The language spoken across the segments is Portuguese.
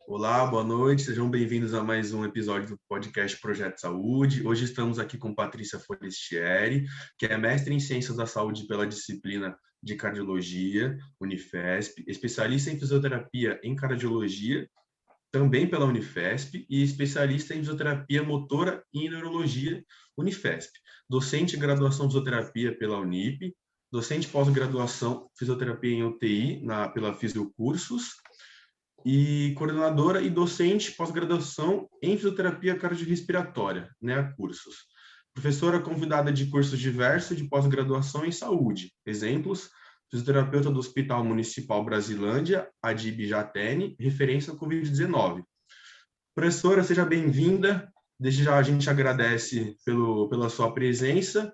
Olá, boa noite, sejam bem-vindos a mais um episódio do podcast Projeto Saúde. Hoje estamos aqui com Patrícia Forestieri, que é mestre em Ciências da Saúde pela disciplina de Cardiologia, Unifesp, especialista em Fisioterapia em Cardiologia, também pela Unifesp, e especialista em Fisioterapia Motora e Neurologia, Unifesp. Docente de graduação em Fisioterapia pela Unip, docente pós-graduação Fisioterapia em UTI pela Fisiocursos, e coordenadora e docente pós-graduação em fisioterapia cardiorrespiratória, né, cursos. Professora convidada de cursos diversos de pós-graduação em saúde. Exemplos: fisioterapeuta do Hospital Municipal Brasilândia, Adib Jatene, referência ao Covid-19. Professora, seja bem-vinda. Desde já a gente agradece pela sua presença.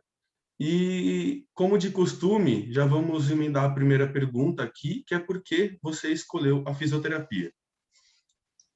E, como de costume, já vamos emendar a primeira pergunta aqui, que é por que você escolheu a fisioterapia?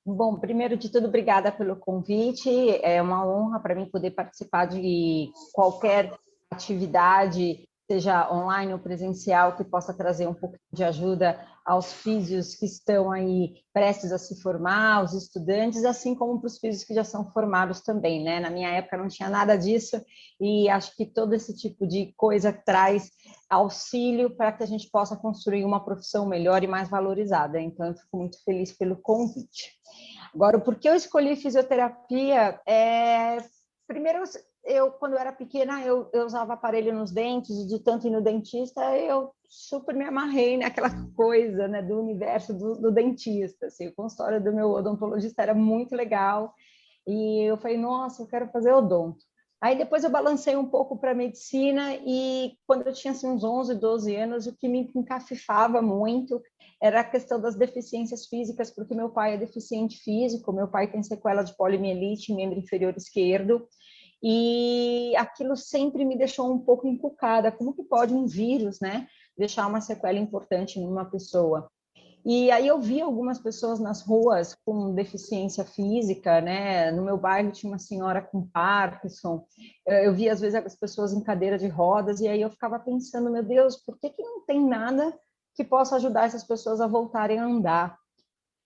Bom, primeiro de tudo, obrigada pelo convite. É uma honra para mim poder participar de qualquer atividade, seja online ou presencial, que possa trazer um pouco de ajuda aos físios que estão aí prestes a se formar, aos estudantes, assim como para os físios que já são formados também, né? Na minha época não tinha nada disso e acho que todo esse tipo de coisa traz auxílio para que a gente possa construir uma profissão melhor e mais valorizada. Então, eu fico muito feliz pelo convite. Agora, por que eu escolhi fisioterapia? Primeiro, quando eu era pequena, eu usava aparelho nos dentes, e de tanto ir no dentista, eu super me amarrei naquela coisa, né, do universo do dentista. Assim, o consultório do meu odontologista era muito legal, e eu falei, nossa, eu quero fazer odonto. Aí depois eu balancei um pouco para a medicina e quando eu tinha assim, uns 11, 12 anos, o que me encafifava muito era a questão das deficiências físicas, porque meu pai é deficiente físico, meu pai tem sequela de poliomielite, membro inferior esquerdo, e aquilo sempre me deixou um pouco encucada. Como que pode um vírus, né, deixar uma sequela importante numa pessoa? E aí eu vi algumas pessoas nas ruas com deficiência física, né? No meu bairro tinha uma senhora com Parkinson. Eu via às vezes as pessoas em cadeira de rodas e aí eu ficava pensando, meu Deus, por que não tem nada que possa ajudar essas pessoas a voltarem a andar,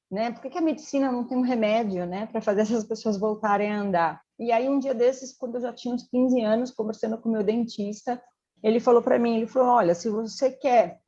né? Por que a medicina não tem um remédio, né, para fazer essas pessoas voltarem a andar? E aí um dia desses, quando eu já tinha uns 15 anos, conversando com o meu dentista, ele falou para mim, ele falou, olha, se você quer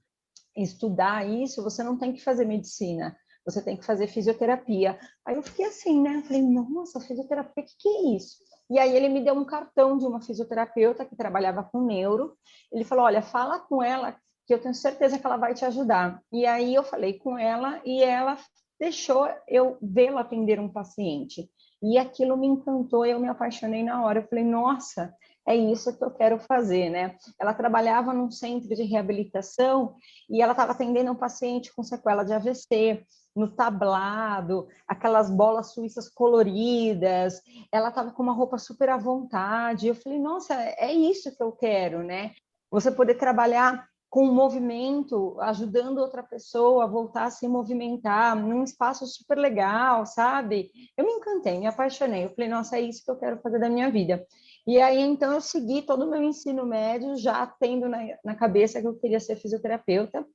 estudar isso, você não tem que fazer medicina, você tem que fazer fisioterapia. Aí eu fiquei assim, né? Eu falei, nossa, fisioterapia, o que é isso? E aí ele me deu um cartão de uma fisioterapeuta que trabalhava com neuro. Ele falou, olha, fala com ela que eu tenho certeza que ela vai te ajudar. E aí eu falei com ela e ela deixou eu vê-la atender um paciente. E aquilo me encantou, eu me apaixonei na hora. Eu falei, nossa, é isso que eu quero fazer, né? Ela trabalhava num centro de reabilitação e ela estava atendendo um paciente com sequela de AVC, no tablado, aquelas bolas suíças coloridas, ela estava com uma roupa super à vontade. Eu falei, nossa, é isso que eu quero, né? Você poder trabalhar com movimento, ajudando outra pessoa a voltar a se movimentar, num espaço super legal, sabe? Eu me encantei, me apaixonei. Eu falei, nossa, é isso que eu quero fazer da minha vida. E aí, então, eu segui todo o meu ensino médio, já tendo na cabeça que eu queria ser fisioterapeuta.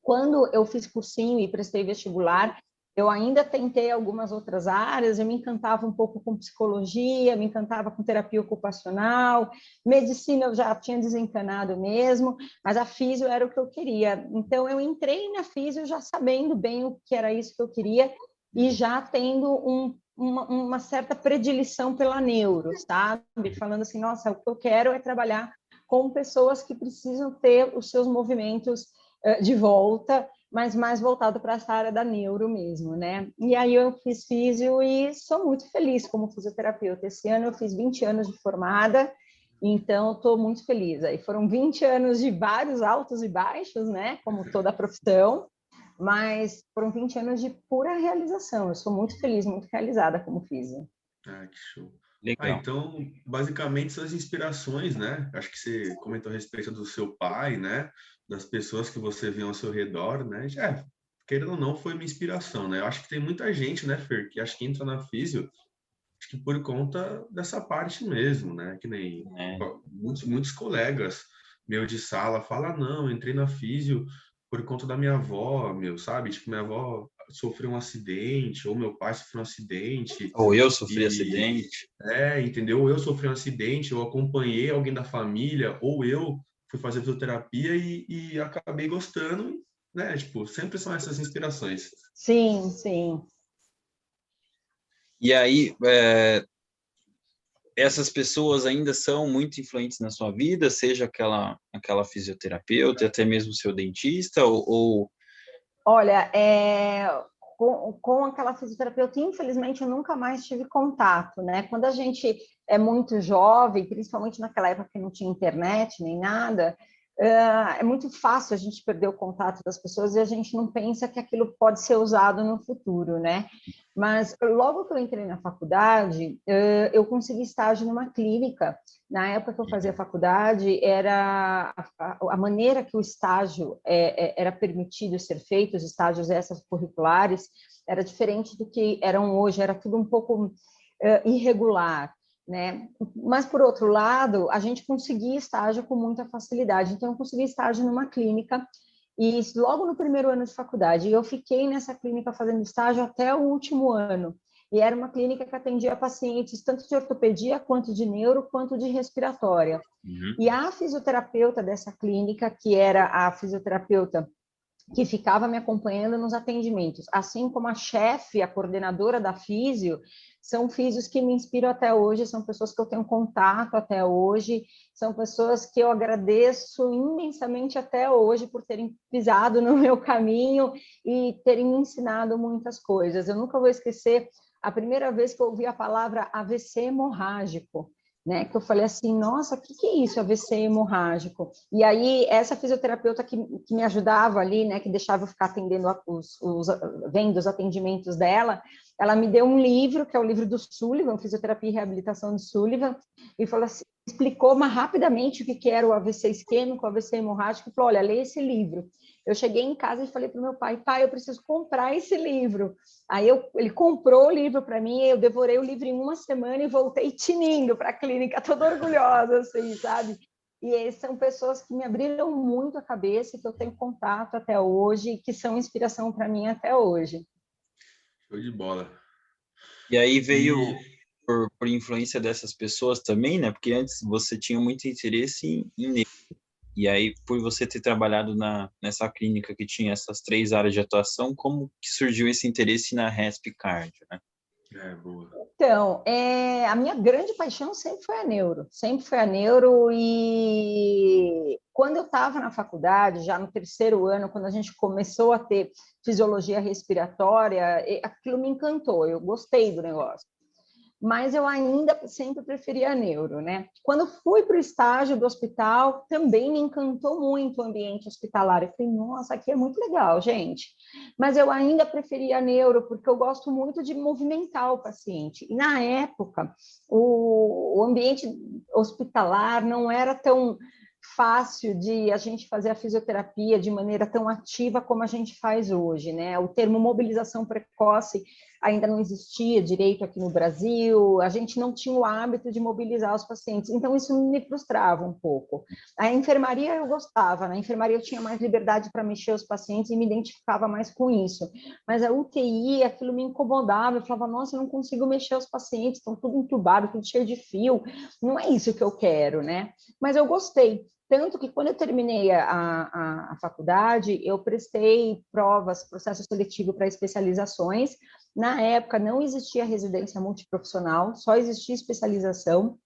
Quando eu fiz cursinho e prestei vestibular, eu ainda tentei algumas outras áreas, eu me encantava um pouco com psicologia, me encantava com terapia ocupacional, medicina eu já tinha desencanado mesmo, mas a físio era o que eu queria. Então, eu entrei na físio já sabendo bem o que era isso que eu queria e já tendo uma certa predileção pela neuro, sabe? Falando assim, nossa, o que eu quero é trabalhar com pessoas que precisam ter os seus movimentos de volta, mas mais voltado para essa área da neuro mesmo, né? E aí eu fiz físio e sou muito feliz como fisioterapeuta. Esse ano eu fiz 20 anos de formada, então estou muito feliz. Aí foram 20 anos de vários altos e baixos, né? Como toda a profissão, mas foram 20 anos de pura realização. Eu sou muito feliz, muito realizada como físio. Ah, que show. Legal. Então, basicamente, suas inspirações, né? Acho que você comentou a respeito do seu pai, né? Das pessoas que você viu ao seu redor, né? Já, querendo ou não, foi uma inspiração, né? Eu acho que tem muita gente, né, Fer, que acho que entra na físio, acho que por conta dessa parte mesmo, né? Que nem muitos colegas meu de sala falam, não, entrei na físio por conta da minha avó, meu, sabe? Tipo, minha avó sofreu um acidente, ou meu pai sofreu um acidente, Ou eu sofri e acidente. entendeu? Ou eu sofri um acidente, eu acompanhei alguém da família, ou eu fui fazer fisioterapia e acabei gostando, né? Tipo, sempre são essas inspirações. Sim, sim. E aí, essas pessoas ainda são muito influentes na sua vida, seja aquela fisioterapeuta, até mesmo seu dentista, ou... Olha, com aquela fisioterapeuta, infelizmente, eu nunca mais tive contato, né? Quando a gente é muito jovem, principalmente naquela época que não tinha internet nem nada, é muito fácil a gente perder o contato das pessoas e a gente não pensa que aquilo pode ser usado no futuro, né? Mas logo que eu entrei na faculdade, eu consegui estágio numa clínica. Na época que eu fazia faculdade, era a maneira que o estágio era permitido ser feito, os estágios extracurriculares, era diferente do que eram hoje, era tudo um pouco irregular, né? Mas, por outro lado, a gente conseguia estágio com muita facilidade. Então, eu consegui estágio numa clínica e logo no primeiro ano de faculdade, eu fiquei nessa clínica fazendo estágio até o último ano. E era uma clínica que atendia pacientes tanto de ortopedia, quanto de neuro, quanto de respiratória. Uhum. E a fisioterapeuta dessa clínica, que era a fisioterapeuta que ficava me acompanhando nos atendimentos, assim como a chefe, a coordenadora da físio, são físios que me inspiram até hoje, são pessoas que eu tenho contato até hoje, são pessoas que eu agradeço imensamente até hoje por terem pisado no meu caminho e terem me ensinado muitas coisas. Eu nunca vou esquecer a primeira vez que eu ouvi a palavra AVC hemorrágico, né? Que eu falei assim, nossa, o que é isso, AVC hemorrágico? E aí, essa fisioterapeuta que me ajudava ali, né, que deixava eu ficar atendendo vendo os atendimentos dela, ela me deu um livro, que é o livro do Sullivan, Fisioterapia e Reabilitação de Sullivan, e falou assim, explicou mais rapidamente o que era o AVC isquêmico, o AVC hemorrágico, e falou, olha, lê esse livro. Eu cheguei em casa e falei para o meu pai, eu preciso comprar esse livro. Aí ele comprou o livro para mim, eu devorei o livro em uma semana e voltei tinindo para a clínica, toda orgulhosa, assim, sabe? E são pessoas que me abriram muito a cabeça, que eu tenho contato até hoje, que são inspiração para mim até hoje. Show de bola. E aí veio, E por influência dessas pessoas também, né? Porque antes você tinha muito interesse em neuro. E aí, por você ter trabalhado nessa clínica que tinha essas 3 áreas de atuação, como que surgiu esse interesse na Resp Cardio, né? boa. Então, a minha grande paixão sempre foi a neuro, e quando eu estava na faculdade, já no terceiro ano, quando a gente começou a ter fisiologia respiratória, aquilo me encantou, eu gostei do negócio. Mas eu ainda sempre preferia a neuro, né? Quando fui para o estágio do hospital, também me encantou muito o ambiente hospitalar. Eu falei, nossa, aqui é muito legal, gente. Mas eu ainda preferia a neuro, porque eu gosto muito de movimentar o paciente. E na época, o ambiente hospitalar não era tão fácil de a gente fazer a fisioterapia de maneira tão ativa como a gente faz hoje, né? O termo mobilização precoce ainda não existia direito aqui no Brasil, a gente não tinha o hábito de mobilizar os pacientes, então isso me frustrava um pouco. A enfermaria eu gostava, na enfermaria eu tinha mais liberdade para mexer os pacientes e me identificava mais com isso, mas a UTI, aquilo me incomodava, eu falava, nossa, eu não consigo mexer os pacientes, estão tudo entubado, tudo cheio de fio, não é isso que eu quero, né? Mas eu gostei. Tanto que quando eu terminei a faculdade, eu prestei provas, processo seletivo para especializações. Na época não existia residência multiprofissional, só existia especialização.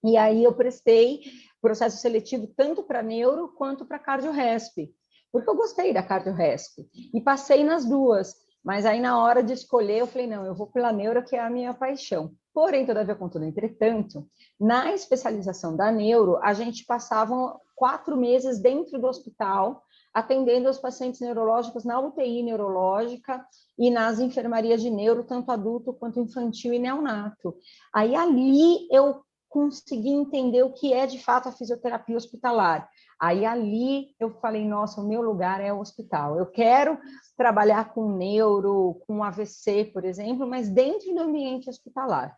E aí eu prestei processo seletivo tanto para neuro quanto para cardio-resp, porque eu gostei da cardio-resp e passei nas duas. Mas aí na hora de escolher eu falei, não, eu vou pela neuro, que é a minha paixão. Porém, todavia, contudo, entretanto, na especialização da neuro, a gente passava 4 meses dentro do hospital, atendendo os pacientes neurológicos na UTI neurológica e nas enfermarias de neuro, tanto adulto quanto infantil e neonato. Aí ali eu consegui entender o que é de fato a fisioterapia hospitalar. Aí ali eu falei, nossa, o meu lugar é o hospital. Eu quero trabalhar com neuro, com AVC, por exemplo, mas dentro do ambiente hospitalar.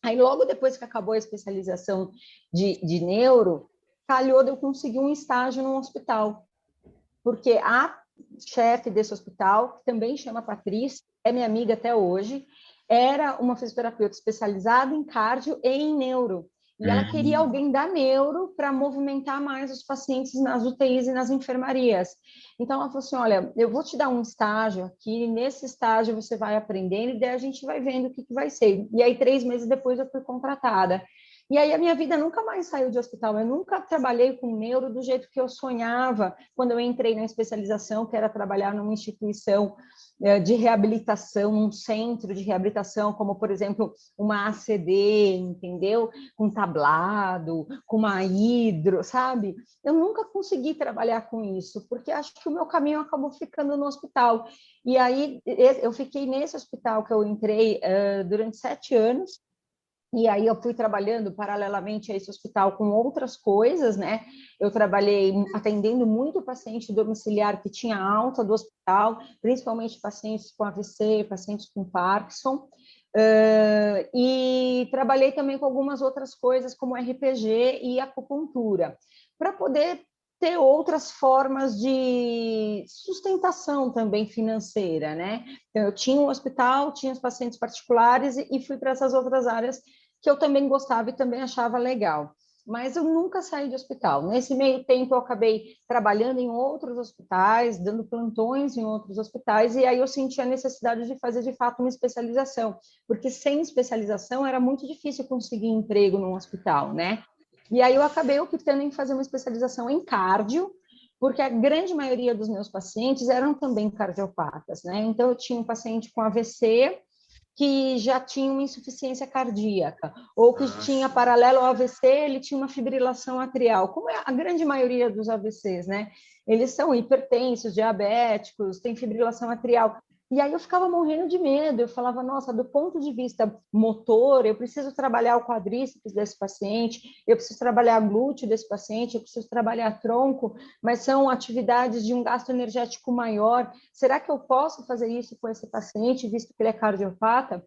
Aí logo depois que acabou a especialização de neuro, calhou de eu conseguir um estágio no hospital, porque a chefe desse hospital, que também chama Patrícia, é minha amiga até hoje, era uma fisioterapeuta especializada em cardio e em neuro. E ela queria alguém da neuro para movimentar mais os pacientes nas UTIs e nas enfermarias. Então, ela falou assim, olha, eu vou te dar um estágio aqui, nesse estágio você vai aprendendo, e daí a gente vai vendo o que vai ser. E aí, 3 meses depois, eu fui contratada. E aí a minha vida nunca mais saiu de hospital, eu nunca trabalhei com neuro do jeito que eu sonhava quando eu entrei na especialização, que era trabalhar numa instituição de reabilitação, um centro de reabilitação, como, por exemplo, uma ACD, entendeu? Com tablado, com uma hidro, sabe? Eu nunca consegui trabalhar com isso, porque acho que o meu caminho acabou ficando no hospital. E aí eu fiquei nesse hospital que eu entrei durante 7 anos, e aí eu fui trabalhando paralelamente a esse hospital com outras coisas, né? Eu trabalhei atendendo muito paciente domiciliar que tinha alta do hospital, principalmente pacientes com AVC, pacientes com Parkinson. E trabalhei também com algumas outras coisas, como RPG e acupuntura, para poder ter outras formas de sustentação também financeira, né? Então, eu tinha um hospital, tinha os pacientes particulares e fui para essas outras áreas que eu também gostava e também achava legal. Mas eu nunca saí de hospital. Nesse meio tempo, eu acabei trabalhando em outros hospitais, dando plantões em outros hospitais, e aí eu senti a necessidade de fazer, de fato, uma especialização, porque sem especialização era muito difícil conseguir emprego num hospital, né? E aí eu acabei optando em fazer uma especialização em cardio, porque a grande maioria dos meus pacientes eram também cardiopatas, né? Então, eu tinha um paciente com AVC, que já tinha uma insuficiência cardíaca, ou que tinha paralelo ao AVC, ele tinha uma fibrilação atrial, como é a grande maioria dos AVCs, né? Eles são hipertensos, diabéticos, têm fibrilação atrial. E aí eu ficava morrendo de medo, eu falava, nossa, do ponto de vista motor, eu preciso trabalhar o quadríceps desse paciente, eu preciso trabalhar glúteo desse paciente, eu preciso trabalhar tronco, mas são atividades de um gasto energético maior. Será que eu posso fazer isso com esse paciente, visto que ele é cardiopata?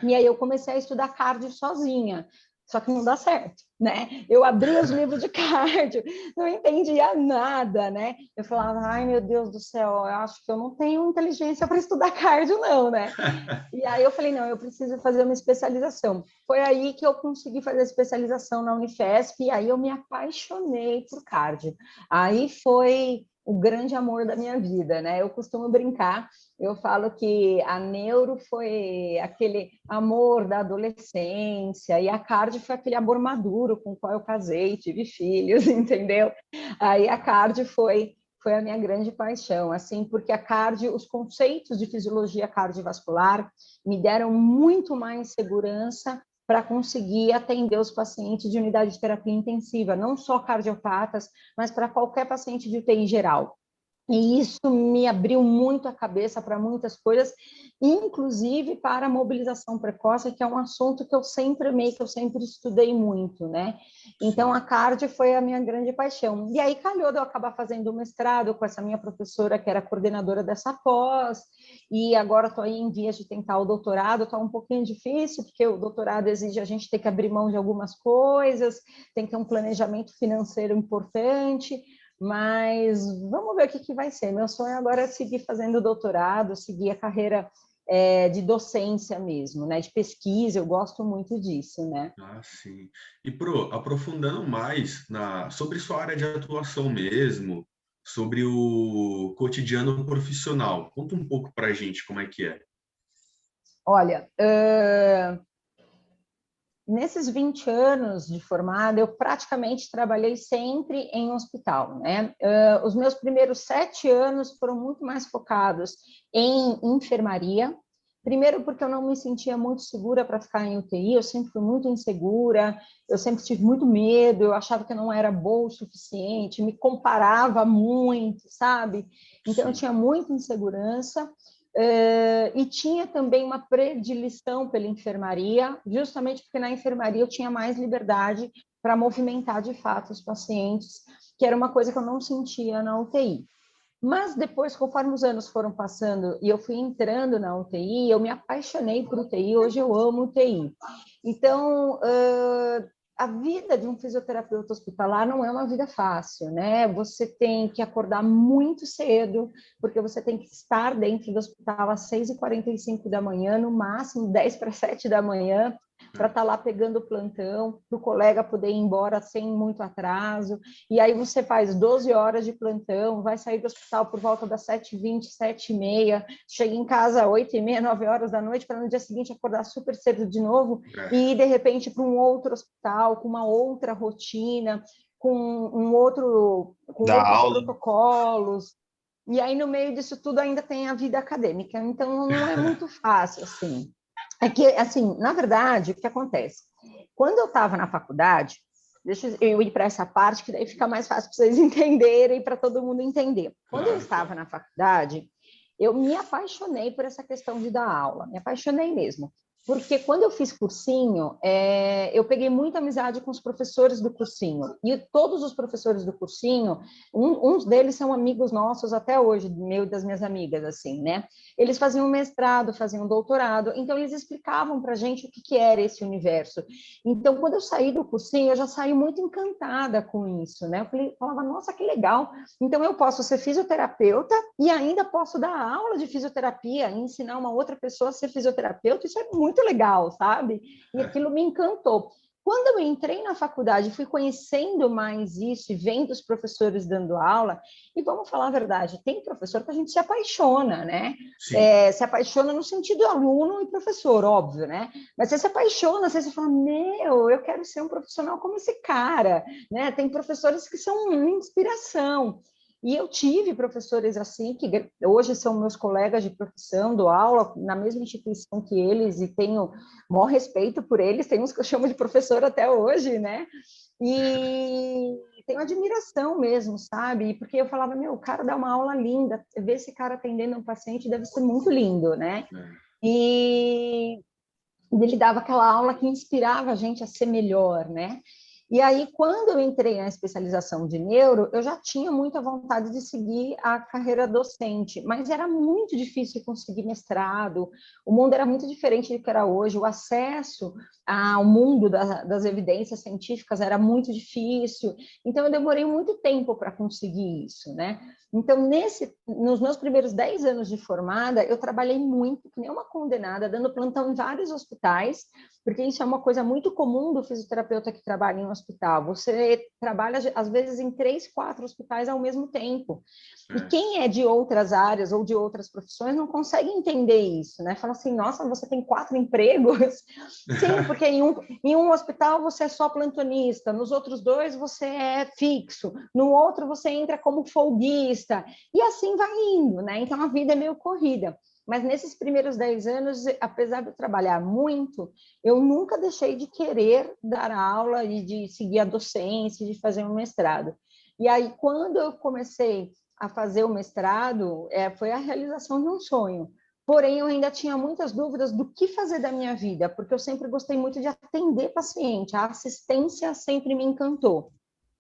E aí eu comecei a estudar cardio sozinha. Só que não dá certo, né? Eu abria os livros de cardio, não entendia nada, né? Eu falava, ai meu Deus do céu, eu acho que eu não tenho inteligência para estudar cardio, não, né? E aí eu falei, não, eu preciso fazer uma especialização. Foi aí que eu consegui fazer a especialização na Unifesp, e aí eu me apaixonei por cardio. Aí foi o grande amor da minha vida, né? Eu costumo brincar, eu falo que a neuro foi aquele amor da adolescência, e a cardio foi aquele amor maduro com o qual eu casei, tive filhos, entendeu? Aí a cardio foi a minha grande paixão, assim, porque a cardio, os conceitos de fisiologia cardiovascular me deram muito mais segurança para conseguir atender os pacientes de unidade de terapia intensiva, não só cardiopatas, mas para qualquer paciente de UTI geral. E isso me abriu muito a cabeça para muitas coisas, inclusive para a mobilização precoce, que é um assunto que eu sempre amei, que eu sempre estudei muito, né? Então, a cardio foi a minha grande paixão. E aí calhou de eu acabar fazendo o mestrado com essa minha professora, que era coordenadora dessa pós, e agora estou aí em vias de tentar o doutorado, está um pouquinho difícil, porque o doutorado exige a gente ter que abrir mão de algumas coisas, tem que ter um planejamento financeiro importante, mas vamos ver o que vai ser. Meu sonho agora é seguir fazendo doutorado, seguir a carreira de docência mesmo, né? De pesquisa, eu gosto muito disso, né? Ah, sim. E, Pro, aprofundando mais sobre sua área de atuação mesmo, sobre o cotidiano profissional, conta um pouco para a gente como é que é. Olha, nesses 20 anos de formada, eu praticamente trabalhei sempre em hospital, né? Os meus primeiros 7 anos foram muito mais focados em enfermaria. Primeiro, porque eu não me sentia muito segura para ficar em UTI, eu sempre fui muito insegura, eu sempre tive muito medo, eu achava que eu não era boa o suficiente, me comparava muito, sabe? Então, eu tinha muita insegurança. E tinha também uma predileção pela enfermaria, justamente porque na enfermaria eu tinha mais liberdade para movimentar de fato os pacientes, que era uma coisa que eu não sentia na UTI. Mas depois, conforme os anos foram passando e eu fui entrando na UTI, eu me apaixonei por UTI, hoje eu amo UTI. Então, a vida de um fisioterapeuta hospitalar não é uma vida fácil, né? Você tem que acordar muito cedo, porque você tem que estar dentro do hospital às 6h45 da manhã, no máximo 10 para 7 da manhã, para estar lá pegando o plantão, para o colega poder ir embora sem muito atraso. E aí você faz 12 horas de plantão, vai sair do hospital por volta das 7h20, 7h30, chega em casa às 8h30, 9 horas da noite, para no dia seguinte acordar super cedo de novo e ir, de repente, para um outro hospital, com uma outra rotina, com outros protocolos. E aí, no meio disso tudo, ainda tem a vida acadêmica. Então, não é muito fácil, assim. É que, assim, na verdade, o que acontece? Quando eu estava na faculdade, deixa eu ir para essa parte, que daí fica mais fácil para vocês entenderem, para todo mundo entender. Quando eu estava na faculdade, eu me apaixonei por essa questão de dar aula, me apaixonei mesmo. Porque quando eu fiz cursinho, eu peguei muita amizade com os professores do cursinho. E todos os professores do cursinho, uns deles são amigos nossos até hoje, meu e das minhas amigas, assim, né? Eles faziam mestrado, faziam doutorado, então eles explicavam para a gente o que era esse universo. Então, quando eu saí do cursinho, eu já saí muito encantada com isso, né? Eu falava, nossa, que legal! Então, eu posso ser fisioterapeuta e ainda posso dar aula de fisioterapia, ensinar uma outra pessoa a ser fisioterapeuta, isso é muito legal, sabe? E aquilo me encantou. Quando eu entrei na faculdade, fui conhecendo mais isso e vendo os professores dando aula, e vamos falar a verdade, tem professor que a gente se apaixona, né? Se apaixona no sentido aluno e professor, óbvio, né? Mas você se apaixona, você fala, eu quero ser um profissional como esse cara, né? Tem professores que são uma inspiração. E eu tive professores assim, que hoje são meus colegas de profissão, dou aula na mesma instituição que eles, e tenho maior respeito por eles, tem uns que eu chamo de professor até hoje, né? E tenho admiração mesmo, sabe? Porque eu falava, o cara dá uma aula linda, ver esse cara atendendo um paciente deve ser muito lindo, né? E ele dava aquela aula que inspirava a gente a ser melhor, né? E aí, quando eu entrei na especialização de neuro, eu já tinha muita vontade de seguir a carreira docente, mas era muito difícil conseguir mestrado, o mundo era muito diferente do que era hoje, o acesso ao mundo das evidências científicas era muito difícil, então eu demorei muito tempo para conseguir isso, né? Então, nos meus primeiros 10 anos de formada, eu trabalhei muito, que nem uma condenada, dando plantão em vários hospitais, porque isso é uma coisa muito comum do fisioterapeuta que trabalha em um hospital. Você trabalha, às vezes, em 3, 4 hospitais ao mesmo tempo. E quem é de outras áreas ou de outras profissões não consegue entender isso, né? Fala assim, nossa, você tem 4 empregos? Sim, porque em um hospital você é só plantonista, nos outros 2 você é fixo, no outro você entra como folguista, e assim vai indo, né? Então, a vida é meio corrida. Mas nesses primeiros 10 anos, apesar de eu trabalhar muito, eu nunca deixei de querer dar aula e de seguir a docência, de fazer um mestrado. E aí, quando eu comecei a fazer o mestrado, foi a realização de um sonho. Porém, eu ainda tinha muitas dúvidas do que fazer da minha vida, porque eu sempre gostei muito de atender paciente, a assistência sempre me encantou.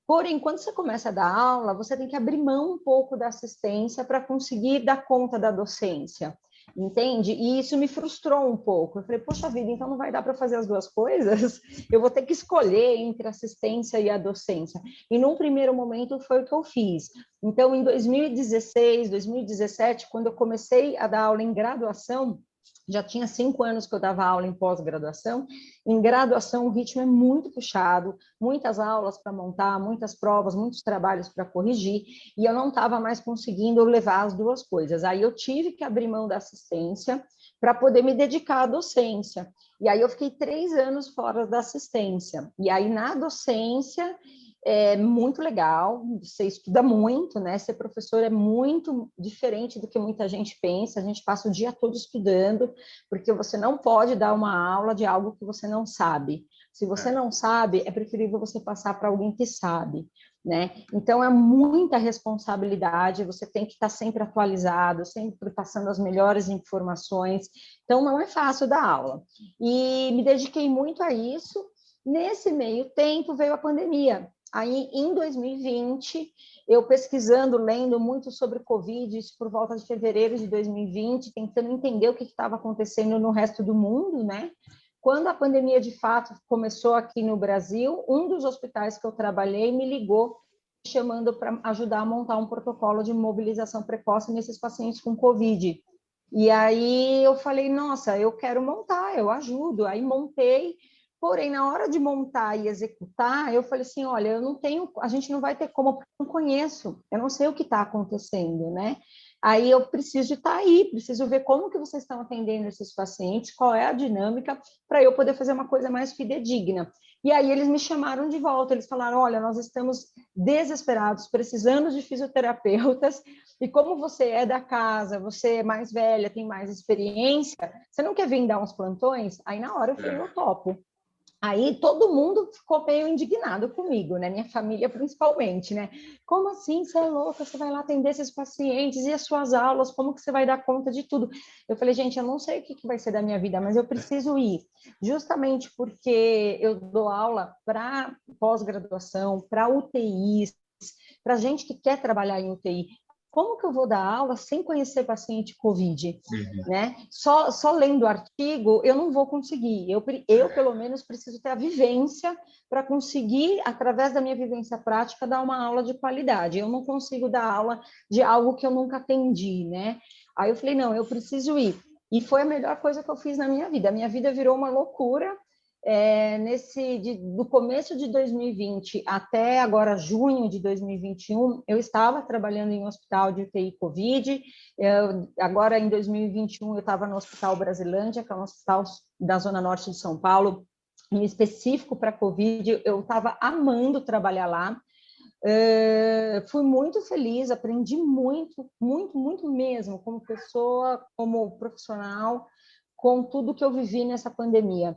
Porém, quando você começa a dar aula, você tem que abrir mão um pouco da assistência para conseguir dar conta da docência, entende? E isso me frustrou um pouco. Eu falei, poxa vida, então não vai dar para fazer as duas coisas? Eu vou ter que escolher entre a assistência e a docência. E num primeiro momento foi o que eu fiz. Então, em 2016, 2017, quando eu comecei a dar aula em graduação, já tinha 5 anos que eu dava aula em pós-graduação. Em graduação, o ritmo é muito puxado, muitas aulas para montar, muitas provas, muitos trabalhos para corrigir, e eu não estava mais conseguindo levar as duas coisas. Aí eu tive que abrir mão da assistência para poder me dedicar à docência. E aí eu fiquei 3 anos fora da assistência. E aí, na docência, é muito legal, você estuda muito, né? Ser professor é muito diferente do que muita gente pensa, a gente passa o dia todo estudando, porque você não pode dar uma aula de algo que você não sabe. Se você não sabe, é preferível você passar para alguém que sabe, né? Então, é muita responsabilidade, você tem que estar sempre atualizado, sempre passando as melhores informações, então não é fácil dar aula. E me dediquei muito a isso. Nesse meio tempo veio a pandemia. Aí, em 2020, eu pesquisando, lendo muito sobre Covid, isso por volta de fevereiro de 2020, tentando entender o que estava acontecendo no resto do mundo, né? Quando a pandemia, de fato, começou aqui no Brasil, um dos hospitais que eu trabalhei me ligou chamando para ajudar a montar um protocolo de mobilização precoce nesses pacientes com Covid. E aí eu falei, nossa, eu quero montar, eu ajudo. Aí montei, porém, na hora de montar e executar, eu falei assim, olha, eu não tenho, a gente não vai ter como, porque eu não conheço, eu não sei o que está acontecendo, né? Aí eu preciso estar aí, preciso ver como que vocês estão atendendo esses pacientes, qual é a dinâmica, para eu poder fazer uma coisa mais fidedigna. E aí eles me chamaram de volta, eles falaram, olha, nós estamos desesperados, precisando de fisioterapeutas, e como você é da casa, você é mais velha, tem mais experiência, você não quer vir dar uns plantões? Aí na hora eu falei, eu topo. Aí todo mundo ficou meio indignado comigo, né? Minha família principalmente, né? Como assim, você é louca? Você vai lá atender esses pacientes e as suas aulas? Como que você vai dar conta de tudo? Eu falei, gente, eu não sei o que vai ser da minha vida, mas eu preciso ir. Justamente porque eu dou aula para pós-graduação, para UTIs, para gente que quer trabalhar em UTI. Como que eu vou dar aula sem conhecer paciente COVID? Né? Só lendo artigo, eu não vou conseguir. Eu, pelo menos, preciso ter a vivência para conseguir, através da minha vivência prática, dar uma aula de qualidade. Eu não consigo dar aula de algo que eu nunca atendi, né? Aí eu falei, não, eu preciso ir. E foi a melhor coisa que eu fiz na minha vida. A minha vida virou uma loucura. Do começo de 2020 até agora junho de 2021, eu estava trabalhando em um hospital de UTI Covid. Agora em 2021 eu estava no Hospital Brasilândia, que é um hospital da Zona Norte de São Paulo, em específico para Covid. Eu estava amando trabalhar lá. Fui muito feliz, aprendi muito, muito, muito mesmo, como pessoa, como profissional, com tudo que eu vivi nessa pandemia.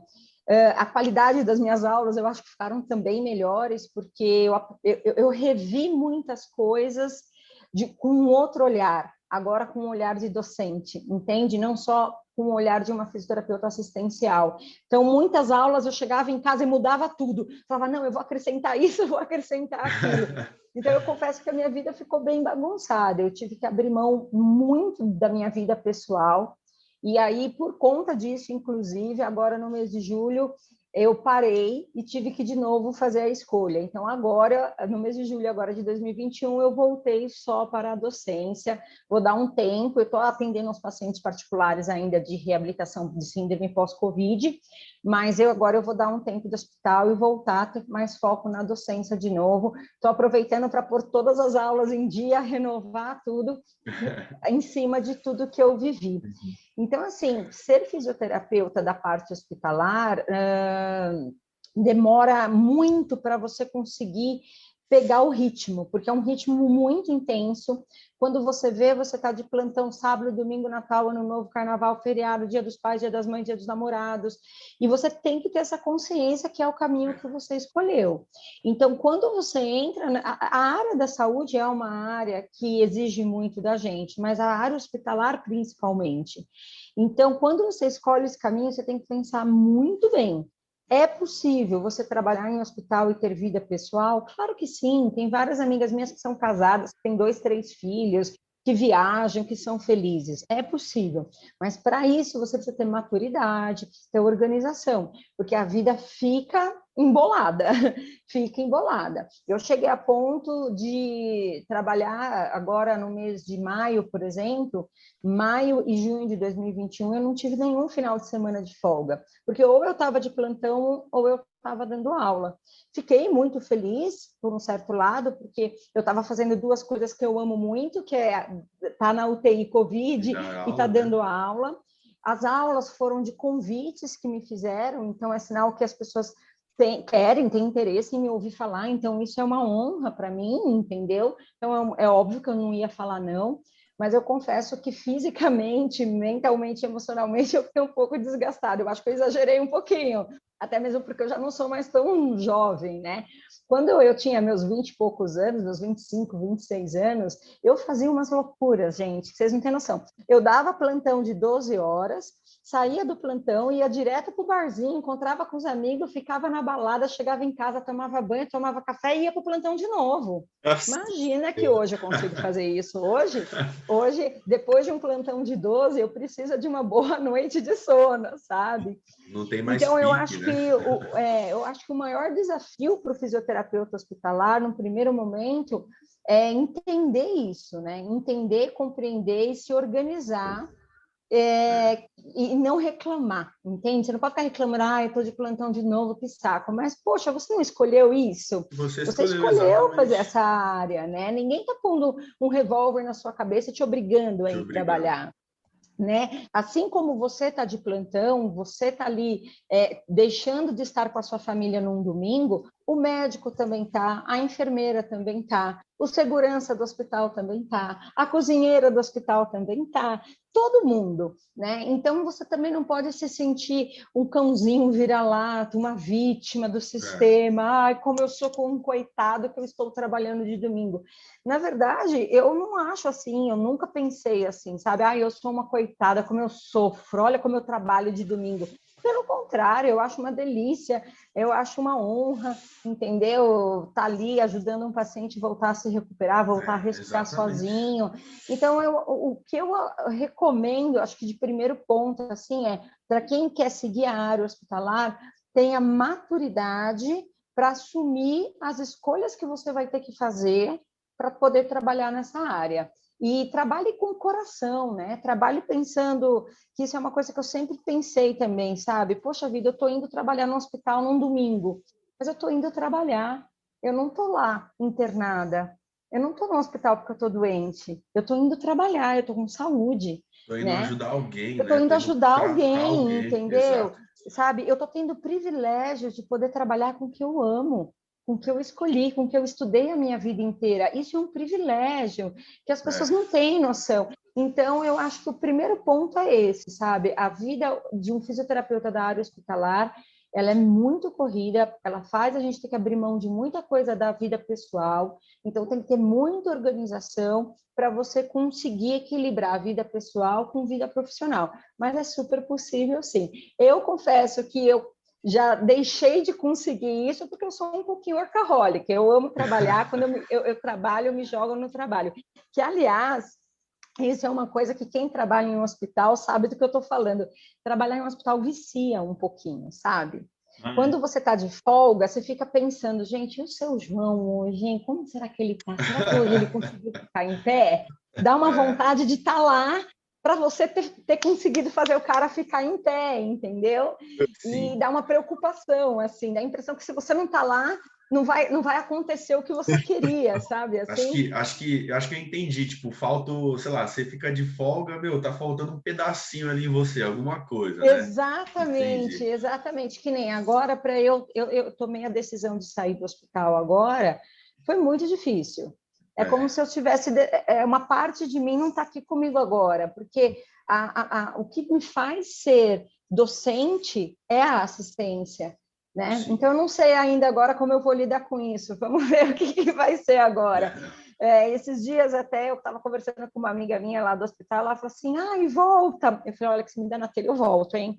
A qualidade das minhas aulas, eu acho que ficaram também melhores, porque eu revi muitas coisas com um outro olhar, agora com um olhar de docente, entende? Não só com o olhar de uma fisioterapeuta assistencial. Então, muitas aulas eu chegava em casa e mudava tudo. Falava, não, eu vou acrescentar isso, eu vou acrescentar aquilo. Então, eu confesso que a minha vida ficou bem bagunçada. Eu tive que abrir mão muito da minha vida pessoal. E aí, por conta disso, inclusive, agora no mês de julho, eu parei e tive que, de novo, fazer a escolha. Então, agora, no mês de julho agora de 2021, eu voltei só para a docência. Vou dar um tempo, eu estou atendendo aos pacientes particulares ainda de reabilitação de síndrome pós-Covid, mas agora eu vou dar um tempo de hospital e voltar a ter mais foco na docência de novo. Estou aproveitando para pôr todas as aulas em dia, renovar tudo em cima de tudo que eu vivi. Então, assim, ser fisioterapeuta da parte hospitalar demora muito para você conseguir pegar o ritmo, porque é um ritmo muito intenso. Quando você vê, você está de plantão sábado, domingo, Natal, Ano Novo, Carnaval, feriado, Dia dos Pais, Dia das Mães, Dia dos Namorados, e você tem que ter essa consciência que é o caminho que você escolheu. Então, quando você entra, a área da saúde é uma área que exige muito da gente, mas a área hospitalar principalmente. Então, quando você escolhe esse caminho, você tem que pensar muito bem. É possível você trabalhar em hospital e ter vida pessoal? Claro que sim. Tem várias amigas minhas que são casadas, que têm 2, 3 filhos, que viajam, que são felizes. É possível. Mas para isso você precisa ter maturidade, precisa ter organização, porque a vida fica embolada, fica embolada. Eu cheguei a ponto de trabalhar agora no mês de maio, por exemplo, maio e junho de 2021, eu não tive nenhum final de semana de folga, porque ou eu estava de plantão ou eu estava dando aula. Fiquei muito feliz, por um certo lado, porque eu estava fazendo 2 coisas que eu amo muito, que é estar na UTI Covid e estar dando aula. As aulas foram de convites que me fizeram, então é sinal que as pessoas têm interesse em me ouvir falar, então isso é uma honra para mim, entendeu? Então é óbvio que eu não ia falar não, mas eu confesso que fisicamente, mentalmente, emocionalmente, eu fiquei um pouco desgastada. Eu acho que eu exagerei um pouquinho. até mesmo porque eu já não sou mais tão jovem, né? Quando eu tinha meus 20 e poucos anos, meus 25, 26 anos, eu fazia umas loucuras, gente, vocês não têm noção. Eu dava plantão de 12 horas, saía do plantão, ia direto para o barzinho, encontrava com os amigos, ficava na balada, chegava em casa, tomava banho, tomava café e ia para o plantão de novo. Nossa. Imagina que hoje eu consigo fazer isso. Hoje, depois de um plantão de 12, eu preciso de uma boa noite de sono, sabe? Não tem mais Então, pique, né? eu acho que o maior desafio para o fisioterapeuta hospitalar, no primeiro momento, é entender isso, né? Entender, compreender e se organizar e não reclamar, entende? Você não pode ficar reclamando, eu estou de plantão de novo, que saco. Mas, poxa, você não escolheu isso? Você Você escolheu, escolheu fazer exatamente. essa área, né? Ninguém está pondo um revólver na sua cabeça te obrigando a Te ir obrigando. trabalhar. Né? Assim como você está de plantão, você está ali deixando de estar com a sua família num domingo, o médico também está, a enfermeira também está, o segurança do hospital também está, a cozinheira do hospital também está, todo mundo, né? Então você também não pode se sentir um cãozinho vira-lata, uma vítima do sistema, ai, como eu sou um coitado que eu estou trabalhando de domingo. Na verdade, eu não acho assim, eu nunca pensei assim, sabe? Eu sou uma coitada, como eu sofro, olha como eu trabalho de domingo. Pelo contrário, eu acho uma delícia, eu acho uma honra, entendeu? Tá ali ajudando um paciente voltar a se recuperar, voltar a respirar Exatamente. sozinho. Então, o que eu recomendo, acho que de primeiro ponto, assim, para quem quer seguir a área hospitalar, tenha maturidade para assumir as escolhas que você vai ter que fazer para poder trabalhar nessa área. E trabalhe com o coração, né? Trabalhe pensando que isso é uma coisa que eu sempre pensei também, sabe? Poxa vida, eu estou indo trabalhar no hospital num domingo, mas eu estou indo trabalhar, eu não estou lá internada, eu não estou no hospital porque eu estou doente, eu estou indo trabalhar, eu estou com saúde, Tô indo né? ajudar alguém, Eu estou né? indo Tô indo ajudar tratar alguém, alguém. entendeu? Exato. Sabe? Eu estou tendo o privilégio de poder trabalhar com o que eu amo, com o que eu escolhi, com o que eu estudei a minha vida inteira. Isso é um privilégio que as pessoas É. não têm noção. Então, eu acho que o primeiro ponto é esse, sabe? A vida de um fisioterapeuta da área hospitalar, ela é muito corrida, ela faz a gente ter que abrir mão de muita coisa da vida pessoal, então tem que ter muita organização para você conseguir equilibrar a vida pessoal com vida profissional. Mas é super possível, sim. Eu confesso que eu já deixei de conseguir isso porque eu sou um pouquinho workaholic. Eu amo trabalhar, quando eu trabalho, eu me jogo no trabalho. Que, aliás, isso é uma coisa que quem trabalha em um hospital sabe do que eu estou falando. Trabalhar em um hospital vicia um pouquinho, sabe? Quando você está de folga, você fica pensando, gente, e o seu João hoje, hein? Como será que ele está? Será que hoje ele conseguiu ficar em pé? Dá uma É, vontade de estar lá para você ter conseguido fazer o cara ficar em pé, entendeu? E sim. dá uma preocupação, assim, dá a impressão que se você não está lá, não vai acontecer o que você queria, sabe? Assim, Acho que eu entendi. Tipo, falta, sei lá, você fica de folga, meu, tá faltando um pedacinho ali em você, alguma coisa, né? exatamente, Entendi. exatamente. Que nem agora, para eu tomei a decisão de sair do hospital agora, foi muito difícil. É como É, se eu tivesse. Uma parte de mim não está aqui comigo agora, porque o que me faz ser docente é a assistência. Né? sim. Então, eu não sei ainda agora como eu vou lidar com isso. Vamos ver o que vai ser agora. Esses dias até eu estava conversando com uma amiga minha lá do hospital, ela falou assim, ai, volta. Eu falei, olha, que se me der na telha, eu volto, hein?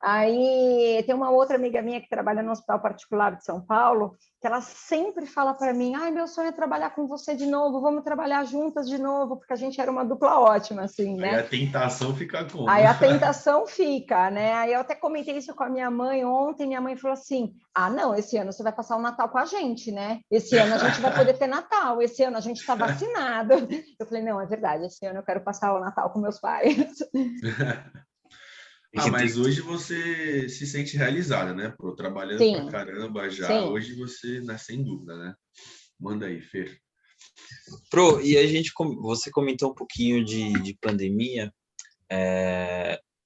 Aí tem uma outra amiga minha que trabalha no hospital particular de São Paulo, que ela sempre fala para mim, ai, meu sonho é trabalhar com você de novo, vamos trabalhar juntas de novo, porque a gente era uma dupla ótima, assim, Aí né? a tentação fica como? Aí a tentação fica, né? Aí eu até comentei isso com a minha mãe ontem, minha mãe falou assim, não, esse ano você vai passar o Natal com a gente, né? Esse ano a gente vai poder ter Natal, esse ano a gente está vacinado. Eu falei, não, é verdade, esse ano eu quero passar o Natal com meus pais. Mas hoje você se sente realizada, né? Pô, trabalhando pra Sim, caramba já. sim. Hoje você, né, sem dúvida, né? Manda aí, Fer. Pro, e a gente, você comentou um pouquinho de pandemia.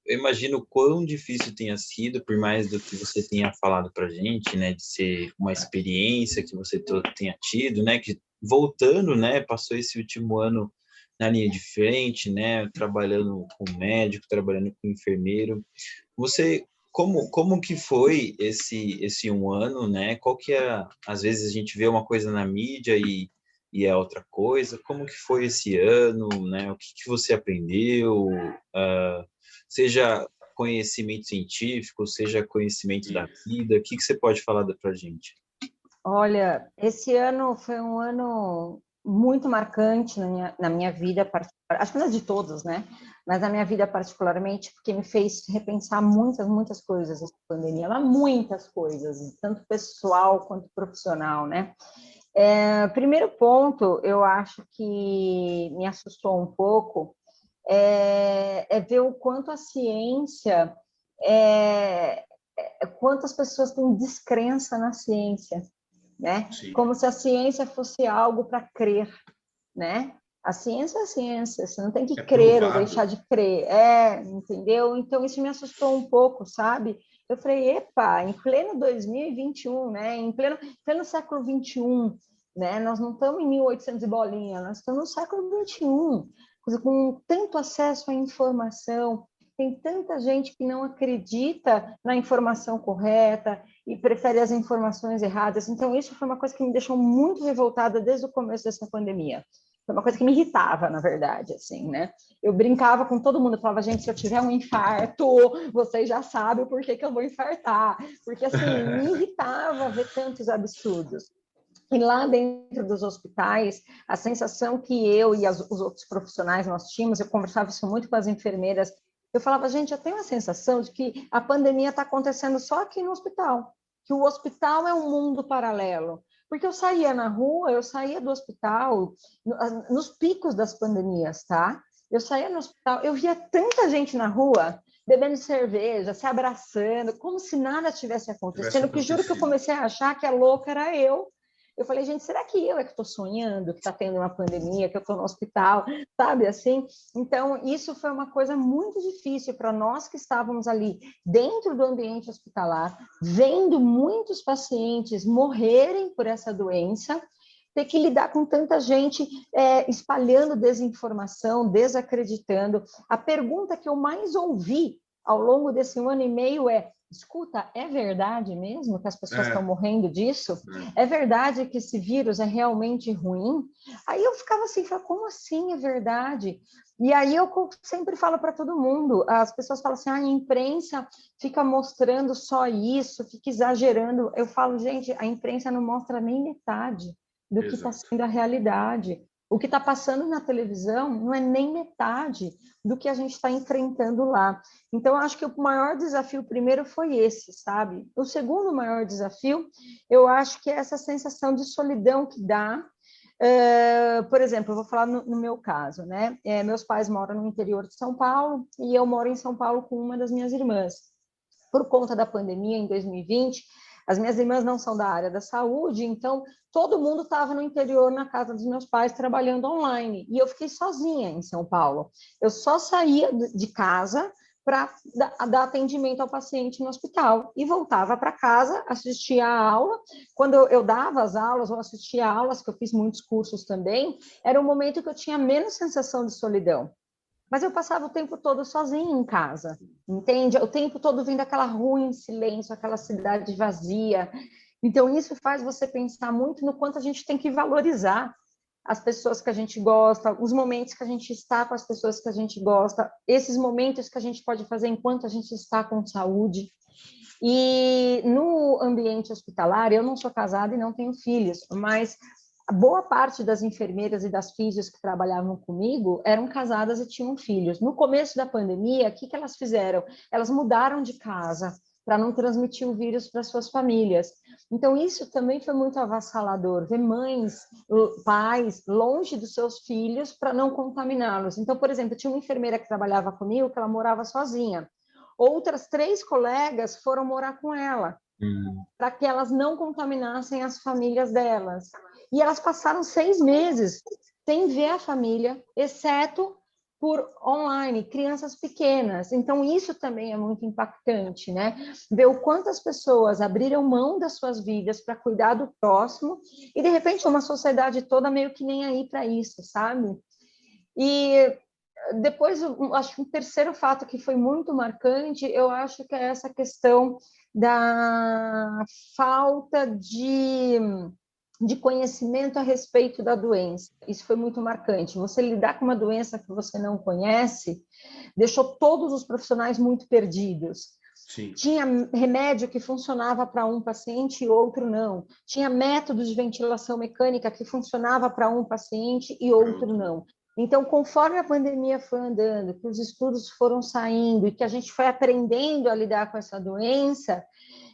Eu imagino o quão difícil tenha sido, por mais do que você tenha falado para a gente, né, de ser uma experiência que você tenha tido, né, que voltando, né, passou esse último ano na linha de frente, né, trabalhando com médico, trabalhando com enfermeiro. Você Como que foi esse um ano, né? Qual que é, às vezes a gente vê uma coisa na mídia e é outra coisa. Como que foi esse ano, né? O que que você aprendeu? Ah, seja conhecimento científico, seja conhecimento da vida, o que que você pode falar para a gente? Olha, esse ano foi um ano muito marcante na minha vida particular, acho que não é de todos, né? Mas na minha vida particularmente, porque me fez repensar muitas coisas essa pandemia, mas muitas coisas, tanto pessoal quanto profissional, né? Primeiro ponto, eu acho que me assustou um pouco, ver o quanto a ciência, quantas pessoas têm descrença na ciência, né? Sim, Como se a ciência fosse algo para crer, né? A ciência é a ciência, você não tem que é crer ou provado. deixar de crer, entendeu? Então isso me assustou um pouco, sabe? Eu falei, epa, em pleno 2021, né? Em pleno século 21, né? Nós não estamos em 1800 e bolinha, nós estamos no século 21, com tanto acesso à informação, tem tanta gente que não acredita na informação correta e prefere as informações erradas. Então, isso foi uma coisa que me deixou muito revoltada desde o começo dessa pandemia. Foi uma coisa que me irritava, na verdade, assim, né? Eu brincava com todo mundo, eu falava, gente, se eu tiver um infarto, vocês já sabem o porquê que eu vou infartar. Porque, assim, me irritava ver tantos absurdos. E lá dentro dos hospitais, a sensação que eu e os outros profissionais nós tínhamos, eu conversava isso muito com as enfermeiras, eu falava, gente, eu tenho a sensação de que a pandemia está acontecendo só aqui no hospital, que o hospital é um mundo paralelo. Porque eu saía na rua, eu saía do hospital nos picos das pandemias, tá? Eu saía no hospital, eu via tanta gente na rua bebendo cerveja, se abraçando, como se nada tivesse Tivesse acontecendo, que juro que eu acontecido. comecei a achar que a louca era eu. Eu falei, gente, será que eu é que estou sonhando, que está tendo uma pandemia, que eu estou no hospital, sabe assim? Então, isso foi uma coisa muito difícil para nós que estávamos ali dentro do ambiente hospitalar, vendo muitos pacientes morrerem por essa doença, ter que lidar com tanta gente espalhando desinformação, desacreditando. A pergunta que eu mais ouvi ao longo desse 1 ano e meio é: escuta, é verdade mesmo que as pessoas estão É, morrendo disso? é. É verdade que esse vírus é realmente ruim? Aí eu ficava assim, como assim é verdade? E aí eu sempre falo para todo mundo, as pessoas falam assim, a imprensa fica mostrando só isso, fica exagerando. Eu falo, gente, a imprensa não mostra nem metade do que está Exato. sendo a realidade. O que está passando na televisão não é nem metade do que a gente está enfrentando lá. Então, eu acho que o maior desafio primeiro foi esse, sabe? O segundo maior desafio, eu acho que é essa sensação de solidão que dá. Por exemplo, eu vou falar no meu caso, né? Meus pais moram no interior de São Paulo e eu moro em São Paulo com uma das minhas irmãs. Por conta da pandemia, em 2020, as minhas irmãs não são da área da saúde, então todo mundo estava no interior, na casa dos meus pais, trabalhando online. E eu fiquei sozinha em São Paulo. Eu só saía de casa para dar atendimento ao paciente no hospital e voltava para casa, assistia a aula. Quando eu dava as aulas ou assistia a aulas, que eu fiz muitos cursos também, era um momento que eu tinha menos sensação de solidão. Mas eu passava o tempo todo sozinha em casa, entende? O tempo todo vendo aquela rua em silêncio, aquela cidade vazia. Então, isso faz você pensar muito no quanto a gente tem que valorizar as pessoas que a gente gosta, os momentos que a gente está com as pessoas que a gente gosta, esses momentos que a gente pode fazer enquanto a gente está com saúde. E no ambiente hospitalar, eu não sou casada e não tenho filhos, mas a boa parte das enfermeiras e das físios que trabalhavam comigo eram casadas e tinham filhos. No começo da pandemia, o que elas fizeram? Elas mudaram de casa para não transmitir o vírus para suas famílias. Então, isso também foi muito avassalador, ver mães, pais longe dos seus filhos para não contaminá-los. Então, por exemplo, tinha uma enfermeira que trabalhava comigo que ela morava sozinha. Outras 3 colegas foram morar com ela, para que elas não contaminassem as famílias delas. E elas passaram 6 meses sem ver a família, exceto por online, crianças pequenas. Então, isso também é muito impactante, né? Ver o quanto as pessoas abriram mão das suas vidas para cuidar do próximo e, de repente, uma sociedade toda meio que nem aí para isso, sabe? E depois, acho que um terceiro fato que foi muito marcante, eu acho que é essa questão da falta de conhecimento a respeito da doença. Isso foi muito marcante. Você lidar com uma doença que você não conhece deixou todos os profissionais muito perdidos. Sim. Tinha remédio que funcionava para um paciente e outro não. Tinha método de ventilação mecânica que funcionava para um paciente e outro não. Então, conforme a pandemia foi andando, que os estudos foram saindo e que a gente foi aprendendo a lidar com essa doença,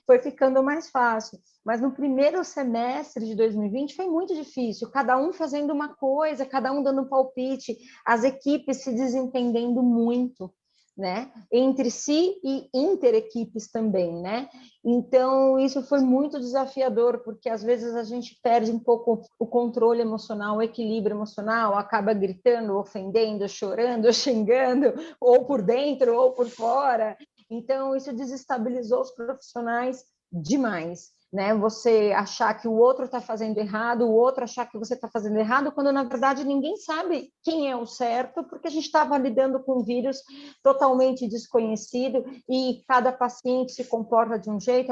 foi ficando mais fácil. Mas no primeiro semestre de 2020 foi muito difícil, cada um fazendo uma coisa, cada um dando palpite, as equipes se desentendendo muito, né? Entre si e interequipes também, né? Então, isso foi muito desafiador, porque às vezes a gente perde um pouco o controle emocional, o equilíbrio emocional, acaba gritando, ofendendo, chorando, xingando, ou por dentro ou por fora. Então, isso desestabilizou os profissionais demais, né? Você achar que o outro está fazendo errado, o outro achar que você está fazendo errado, quando na verdade ninguém sabe quem é o certo, porque a gente estava lidando com um vírus totalmente desconhecido e cada paciente se comporta de um jeito.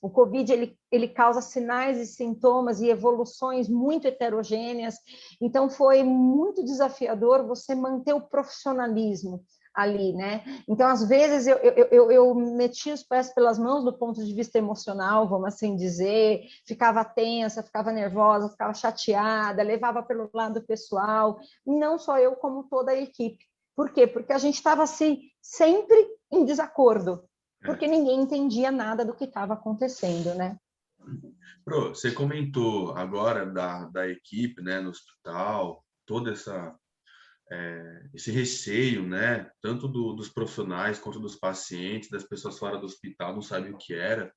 O Covid ele causa sinais e sintomas e evoluções muito heterogêneas, então foi muito desafiador você manter o profissionalismo ali, né? Então, às vezes, eu metia os pés pelas mãos do ponto de vista emocional, vamos assim dizer, ficava tensa, ficava nervosa, ficava chateada, levava pelo lado pessoal, não só eu, como toda a equipe. Por quê? Porque a gente estava, assim, sempre em desacordo, porque ninguém entendia nada do que estava acontecendo, né? Pro, você comentou agora da equipe, né, no hospital, toda esse receio, né, tanto dos profissionais quanto dos pacientes, das pessoas fora do hospital, não sabem o que era.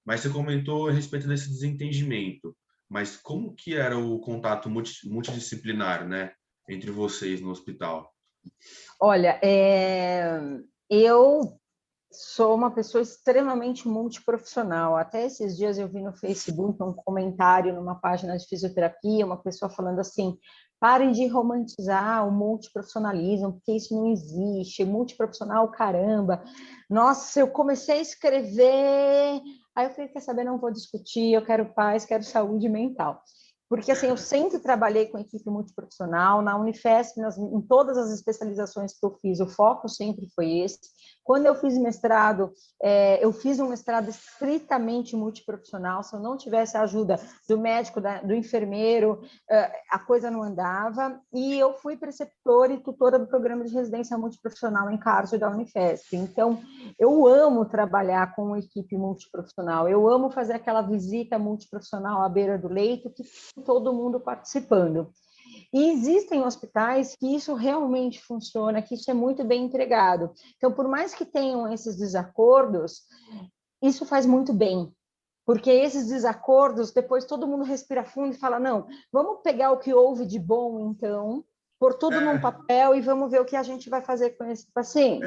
Mas você comentou a respeito desse desentendimento. Mas como que era o contato multidisciplinar, né, entre vocês no hospital? Olha, eu sou uma pessoa extremamente multiprofissional. Até esses dias eu vi no Facebook um comentário numa página de fisioterapia, uma pessoa falando assim: parem de romantizar o multiprofissionalismo, porque isso não existe, multiprofissional, caramba. Nossa, eu comecei a escrever, aí eu falei, quer saber, não vou discutir, eu quero paz, quero saúde mental. Porque, assim, eu sempre trabalhei com equipe multiprofissional, na Unifesp, em todas as especializações que eu fiz, o foco sempre foi esse. Quando eu fiz mestrado, eu fiz um mestrado estritamente multiprofissional. Se eu não tivesse a ajuda do médico, do enfermeiro, a coisa não andava. E eu fui preceptora e tutora do programa de residência multiprofissional em Carso da Unifesp. Então, eu amo trabalhar com uma equipe multiprofissional. Eu amo fazer aquela visita multiprofissional à beira do leito, que todo mundo participando. E existem hospitais que isso realmente funciona, que isso é muito bem empregado. Então, por mais que tenham esses desacordos, isso faz muito bem, porque esses desacordos, depois todo mundo respira fundo e fala, não, vamos pegar o que houve de bom, então, pôr tudo num papel e vamos ver o que a gente vai fazer com esse paciente.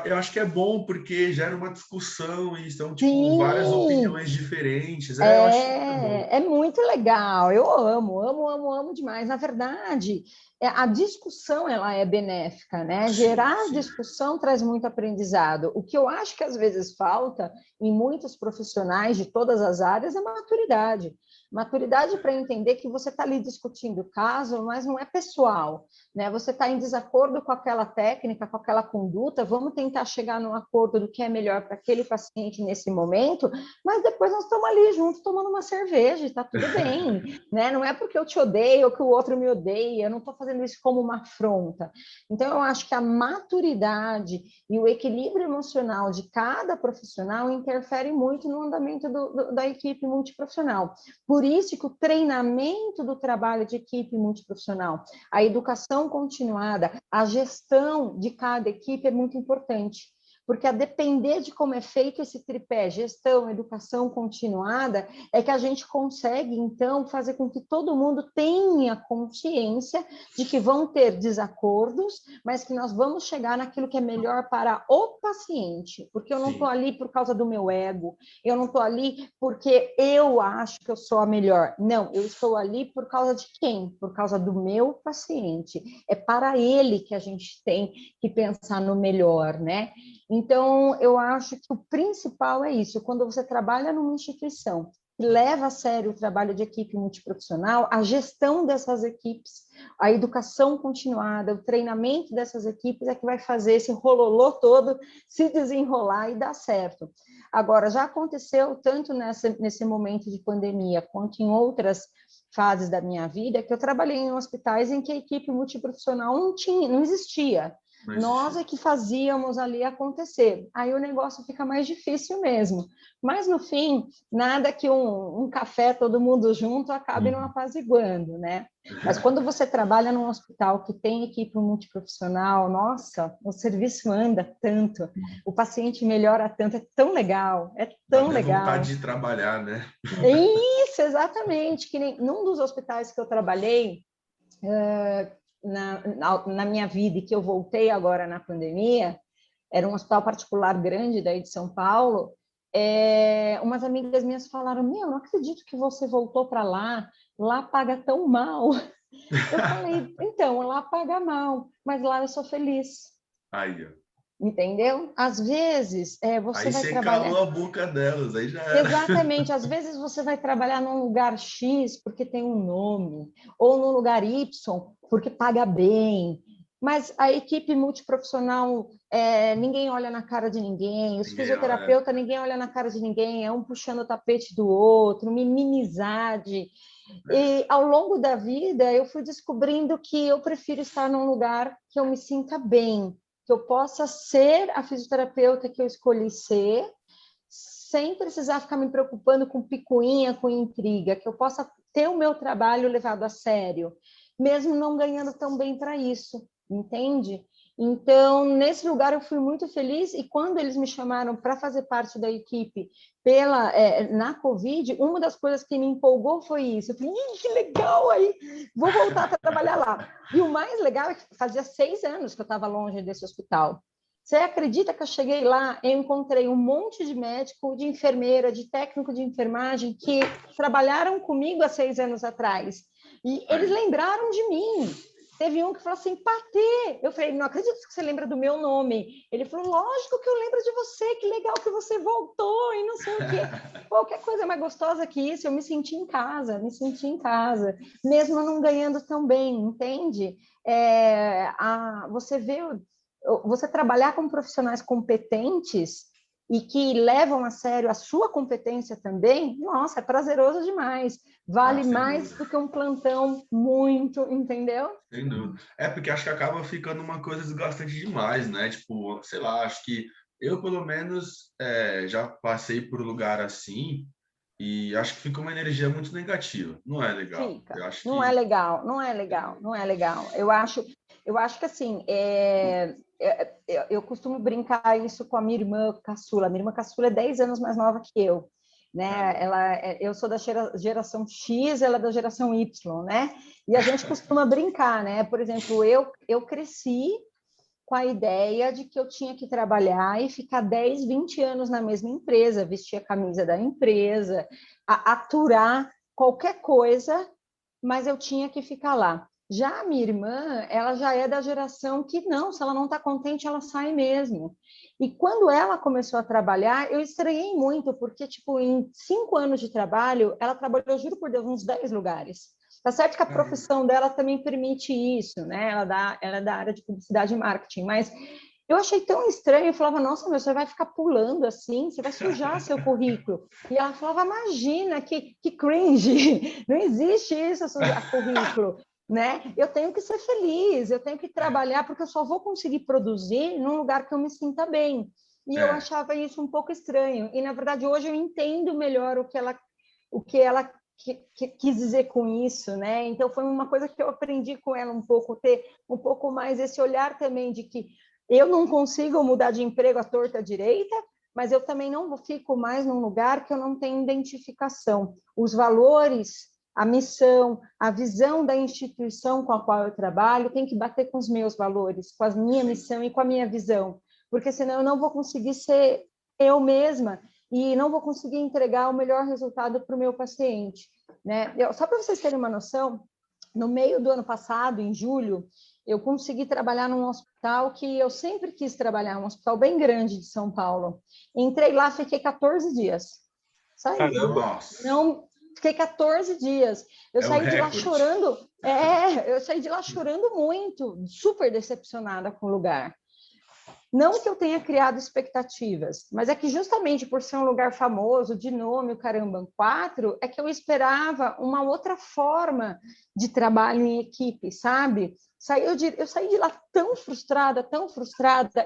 Eu acho que é bom, porque gera uma discussão e são, tipo, Sim, várias opiniões diferentes. Eu acho que é bom. é muito legal. Eu amo demais. Na verdade, a discussão ela é benéfica, né? Sim, Gerar sim. discussão traz muito aprendizado. O que eu acho que às vezes falta em muitos profissionais de todas as áreas é maturidade. Maturidade para entender que você está ali discutindo o caso, mas não é pessoal, né? Você está em desacordo com aquela técnica, com aquela conduta, vamos tentar chegar num acordo do que é melhor para aquele paciente nesse momento, mas depois nós estamos ali juntos tomando uma cerveja, está tudo bem, né? Não é porque eu te odeio ou que o outro me odeia, eu não estou fazendo isso como uma afronta. Então, eu acho que a maturidade e o equilíbrio emocional de cada profissional interfere muito no andamento da equipe multiprofissional. Por isso que o treinamento do trabalho de equipe multiprofissional, a educação continuada, a gestão de cada equipe é muito importante, porque a depender de como é feito esse tripé, gestão, educação continuada, é que a gente consegue, então, fazer com que todo mundo tenha consciência de que vão ter desacordos, mas que nós vamos chegar naquilo que é melhor para o paciente, porque eu não estou Sim. ali por causa do meu ego, eu não estou ali porque eu acho que eu sou a melhor. Não, eu estou ali por causa de quem? Por causa do meu paciente. É para ele que a gente tem que pensar no melhor, né? Então, eu acho que o principal é isso. Quando você trabalha numa instituição que leva a sério o trabalho de equipe multiprofissional, a gestão dessas equipes, a educação continuada, o treinamento dessas equipes é que vai fazer esse rololô todo se desenrolar e dar certo. Agora, já aconteceu tanto nesse momento de pandemia quanto em outras fases da minha vida, que eu trabalhei em hospitais em que a equipe multiprofissional não existia. Não Nós existe. é que fazíamos ali acontecer. Aí o negócio fica mais difícil mesmo. Mas, no fim, nada que um café todo mundo junto acabe não apaziguando, né? Mas quando você trabalha num hospital que tem equipe multiprofissional, nossa, o serviço anda tanto, o paciente melhora tanto, é tão legal, é Dá tão até legal. vontade de trabalhar, né? Isso, exatamente. Que nem num dos hospitais que eu trabalhei na minha vida e que eu voltei agora na pandemia, era um hospital particular grande daí de São Paulo. Umas amigas minhas falaram: Meu, não acredito que você voltou para lá paga tão mal. Eu falei: Então, lá paga mal, mas lá eu sou feliz. Aí, ó. Entendeu? Às vezes, você Aí vai você trabalhar. calou a boca delas, aí já era. Exatamente, às vezes você vai trabalhar num lugar X porque tem um nome, ou num lugar Y porque paga bem, mas a equipe multiprofissional, ninguém olha na cara de ninguém, os Ninguém, é, fisioterapeutas, ninguém olha na cara de ninguém, é um puxando o tapete do outro, uma inimizade. é. E ao longo da vida, eu fui descobrindo que eu prefiro estar num lugar que eu me sinta bem, que eu possa ser a fisioterapeuta que eu escolhi ser, sem precisar ficar me preocupando com picuinha, com intriga, que eu possa ter o meu trabalho levado a sério, mesmo não ganhando tão bem para isso, entende? Então, nesse lugar eu fui muito feliz e quando eles me chamaram para fazer parte da equipe na Covid, uma das coisas que me empolgou foi isso. Eu falei, que legal aí, vou voltar a trabalhar lá. E o mais legal é que fazia 6 anos que eu estava longe desse hospital. Você acredita que eu cheguei lá, eu encontrei um monte de médico, de enfermeira, de técnico de enfermagem que trabalharam comigo há 6 anos atrás. E eles Aí. lembraram de mim. Teve um que falou assim, Patê. Eu falei, não acredito que você lembra do meu nome. Ele falou, lógico que eu lembro de você, que legal que você voltou e não sei o quê. Qualquer coisa mais gostosa que isso, eu me senti em casa, mesmo não ganhando tão bem, entende? Você trabalhar com profissionais competentes e que levam a sério a sua competência também, nossa, é prazeroso demais. Ah, Vale sem mais dúvida. do que um plantão muito, entendeu? Sem dúvida. É porque acho que acaba ficando uma coisa desgastante demais, né? Tipo, sei lá, acho que eu, pelo menos, já passei por um lugar assim e acho que fica uma energia muito negativa. Não é legal. Fica. Eu acho Não é que. legal, não é legal, não é legal. Eu acho que assim, eu costumo brincar isso com a minha irmã caçula. A minha irmã caçula é 10 anos mais nova que eu. Né? Caramba. Eu sou da geração X, ela é da geração Y, né? E a gente costuma brincar, né? Por exemplo, eu cresci com a ideia de que eu tinha que trabalhar e ficar 10, 20 anos na mesma empresa, vestir a camisa da empresa, aturar qualquer coisa, mas eu tinha que ficar lá. Já a minha irmã, ela já é da geração que não, se ela não está contente, ela sai mesmo. E quando ela começou a trabalhar, eu estranhei muito, porque, tipo, em 5 anos de trabalho, ela trabalhou, juro por Deus, uns 10 lugares. Tá certo que a Caramba. profissão dela também permite isso, né? Ela é da área de publicidade e marketing, mas eu achei tão estranho, eu falava, nossa, meu, você vai ficar pulando assim, você vai sujar seu currículo. E ela falava, imagina, que cringe, não existe isso, sujar currículo, né? Eu tenho que ser feliz, eu tenho que trabalhar, porque eu só vou conseguir produzir num lugar que eu me sinta bem. E eu É, achava isso um pouco estranho. E, na verdade, hoje eu entendo melhor o que ela quis dizer com isso, né? Então foi uma coisa que eu aprendi com ela um pouco, ter um pouco mais esse olhar também de que eu não consigo mudar de emprego à torta à direita, mas eu também não fico mais num lugar que eu não tenho identificação. Os valores, a missão, a visão da instituição com a qual eu trabalho tem que bater com os meus valores, com a minha missão e com a minha visão, porque senão eu não vou conseguir ser eu mesma e não vou conseguir entregar o melhor resultado para o meu paciente, né? Só para vocês terem uma noção, no meio do ano passado, em julho, eu consegui trabalhar num hospital que eu sempre quis trabalhar, um hospital bem grande de São Paulo. Entrei lá, fiquei 14 dias. Saí. Caramba! Não, fiquei 14 dias. Eu saí de lá chorando. Eu saí de lá chorando muito, super decepcionada com o lugar. Não que eu tenha criado expectativas, mas é que justamente por ser um lugar famoso, de nome, o Caramba 4, é que eu esperava uma outra forma de trabalho em equipe, sabe? Eu saí de lá tão frustrada,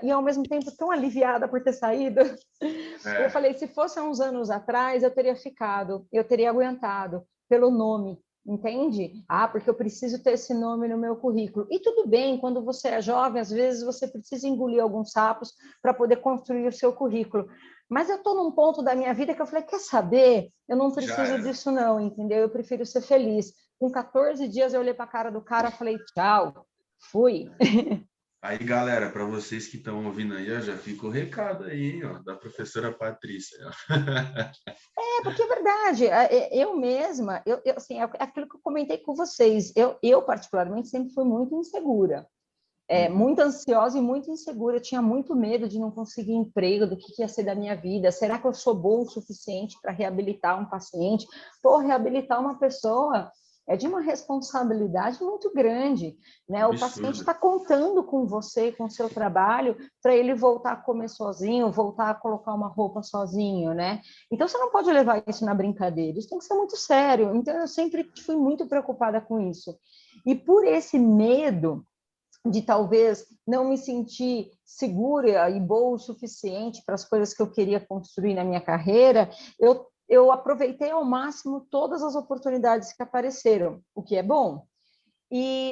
e ao mesmo tempo tão aliviada por ter saído. Eu falei, se fosse há uns anos atrás, eu teria ficado, eu teria aguentado pelo nome, entende? Porque eu preciso ter esse nome no meu currículo. E tudo bem, quando você é jovem, às vezes você precisa engolir alguns sapos para poder construir o seu currículo. Mas eu estou num ponto da minha vida que eu falei, quer saber? Eu não preciso disso não, entendeu? Eu prefiro ser feliz. Com 14 dias eu olhei para a cara do cara e falei, tchau, fui. Aí, galera, para vocês que estão ouvindo aí, ó, já fica o recado aí, ó, da professora Patrícia. Porque é verdade, eu mesma, assim, é aquilo que eu comentei com vocês, eu particularmente sempre fui muito insegura, muito ansiosa e muito insegura, eu tinha muito medo de não conseguir emprego, do que ia ser da minha vida, será que eu sou boa o suficiente para reabilitar um paciente? Reabilitar uma pessoa é de uma responsabilidade muito grande, né? O paciente está contando com você, com o seu trabalho, para ele voltar a comer sozinho, voltar a colocar uma roupa sozinho, né? Então, você não pode levar isso na brincadeira, isso tem que ser muito sério. Então, eu sempre fui muito preocupada com isso. E por esse medo de talvez não me sentir segura e boa o suficiente para as coisas que eu queria construir na minha carreira, eu aproveitei ao máximo todas as oportunidades que apareceram, o que é bom.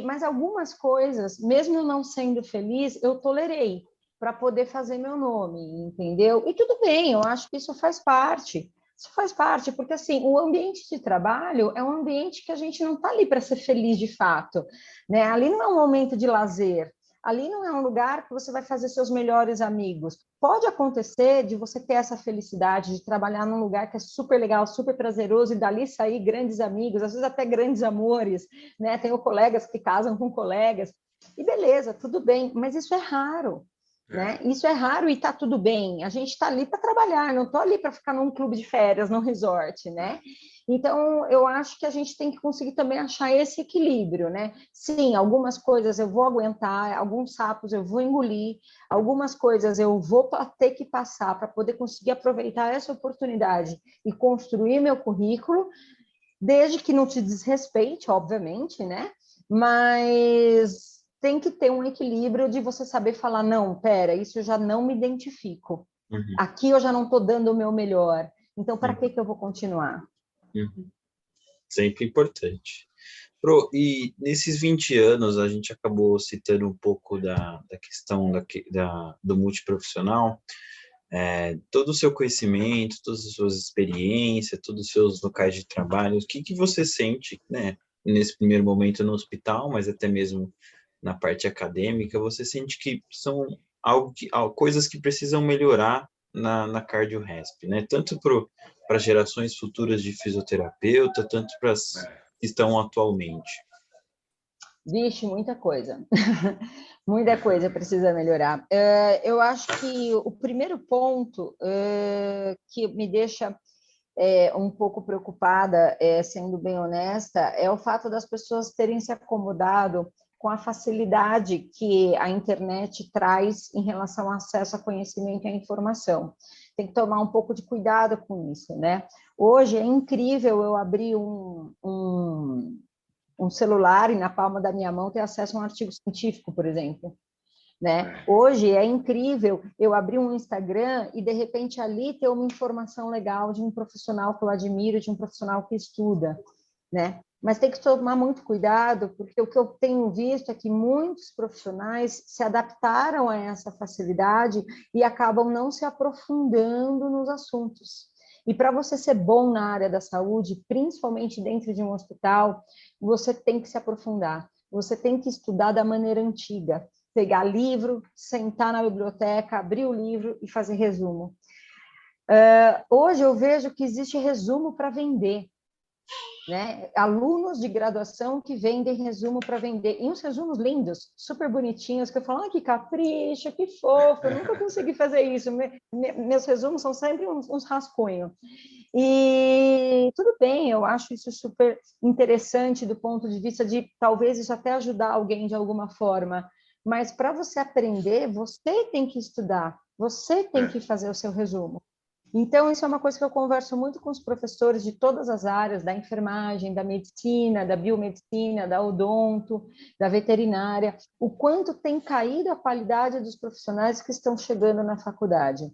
Mas algumas coisas, mesmo não sendo feliz, eu tolerei para poder fazer meu nome, entendeu? E tudo bem, eu acho que isso faz parte. Isso faz parte, porque assim, o ambiente de trabalho é um ambiente que a gente não está ali para ser feliz de fato, né? Ali não é um momento de lazer, ali não é um lugar que você vai fazer seus melhores amigos. Pode acontecer de você ter essa felicidade de trabalhar num lugar que é super legal, super prazeroso e dali sair grandes amigos, às vezes até grandes amores, né? Tenho colegas que casam com colegas e beleza, tudo bem, mas isso é raro. Né? Isso é raro e está tudo bem. A gente está ali para trabalhar, não estou ali para ficar num clube de férias, num resort, né? Então, eu acho que a gente tem que conseguir também achar esse equilíbrio, né? Sim, algumas coisas eu vou aguentar, alguns sapos eu vou engolir, algumas coisas eu vou ter que passar para poder conseguir aproveitar essa oportunidade e construir meu currículo, desde que não te desrespeite, obviamente, né? Mas tem que ter um equilíbrio de você saber falar, não, pera, isso eu já não me identifico. Aqui eu já não estou dando o meu melhor. Então, para que eu vou continuar? Sempre importante. Pro, e nesses 20 anos, a gente acabou citando um pouco da questão do multiprofissional, todo o seu conhecimento, todas as suas experiências, todos os seus locais de trabalho, o que você sente, né, nesse primeiro momento no hospital, mas até mesmo na parte acadêmica, você sente que são coisas que precisam melhorar na CardioResp, né? Tanto para gerações futuras de fisioterapeuta, tanto para as que estão atualmente. Vixe, muita coisa. Muita coisa precisa melhorar. Eu acho que o primeiro ponto que me deixa um pouco preocupada, sendo bem honesta, é o fato das pessoas terem se acomodado com a facilidade que a internet traz em relação ao acesso a conhecimento e à informação. Tem que tomar um pouco de cuidado com isso, né? Hoje é incrível eu abrir um celular e na palma da minha mão ter acesso a um artigo científico, por exemplo. Né? Hoje é incrível eu abrir um Instagram e, de repente, ali ter uma informação legal de um profissional que eu admiro, de um profissional que estuda. Né? mas tem que tomar muito cuidado, porque o que eu tenho visto é que muitos profissionais se adaptaram a essa facilidade e acabam não se aprofundando nos assuntos. E para você ser bom na área da saúde, principalmente dentro de um hospital, você tem que se aprofundar, você tem que estudar da maneira antiga, pegar livro, sentar na biblioteca, abrir o livro e fazer resumo. Hoje eu vejo que existe resumo para vender, né? Alunos de graduação que vendem resumo para vender, e uns resumos lindos, super bonitinhos, que eu falo, que capricho, que fofo, eu nunca consegui fazer isso, meus resumos são sempre uns rascunhos. E tudo bem, eu acho isso super interessante do ponto de vista de talvez isso até ajudar alguém de alguma forma, mas para você aprender, você tem que estudar, você tem que fazer o seu resumo. Então, isso é uma coisa que eu converso muito com os professores de todas as áreas, da enfermagem, da medicina, da biomedicina, da odonto, da veterinária, o quanto tem caído a qualidade dos profissionais que estão chegando na faculdade.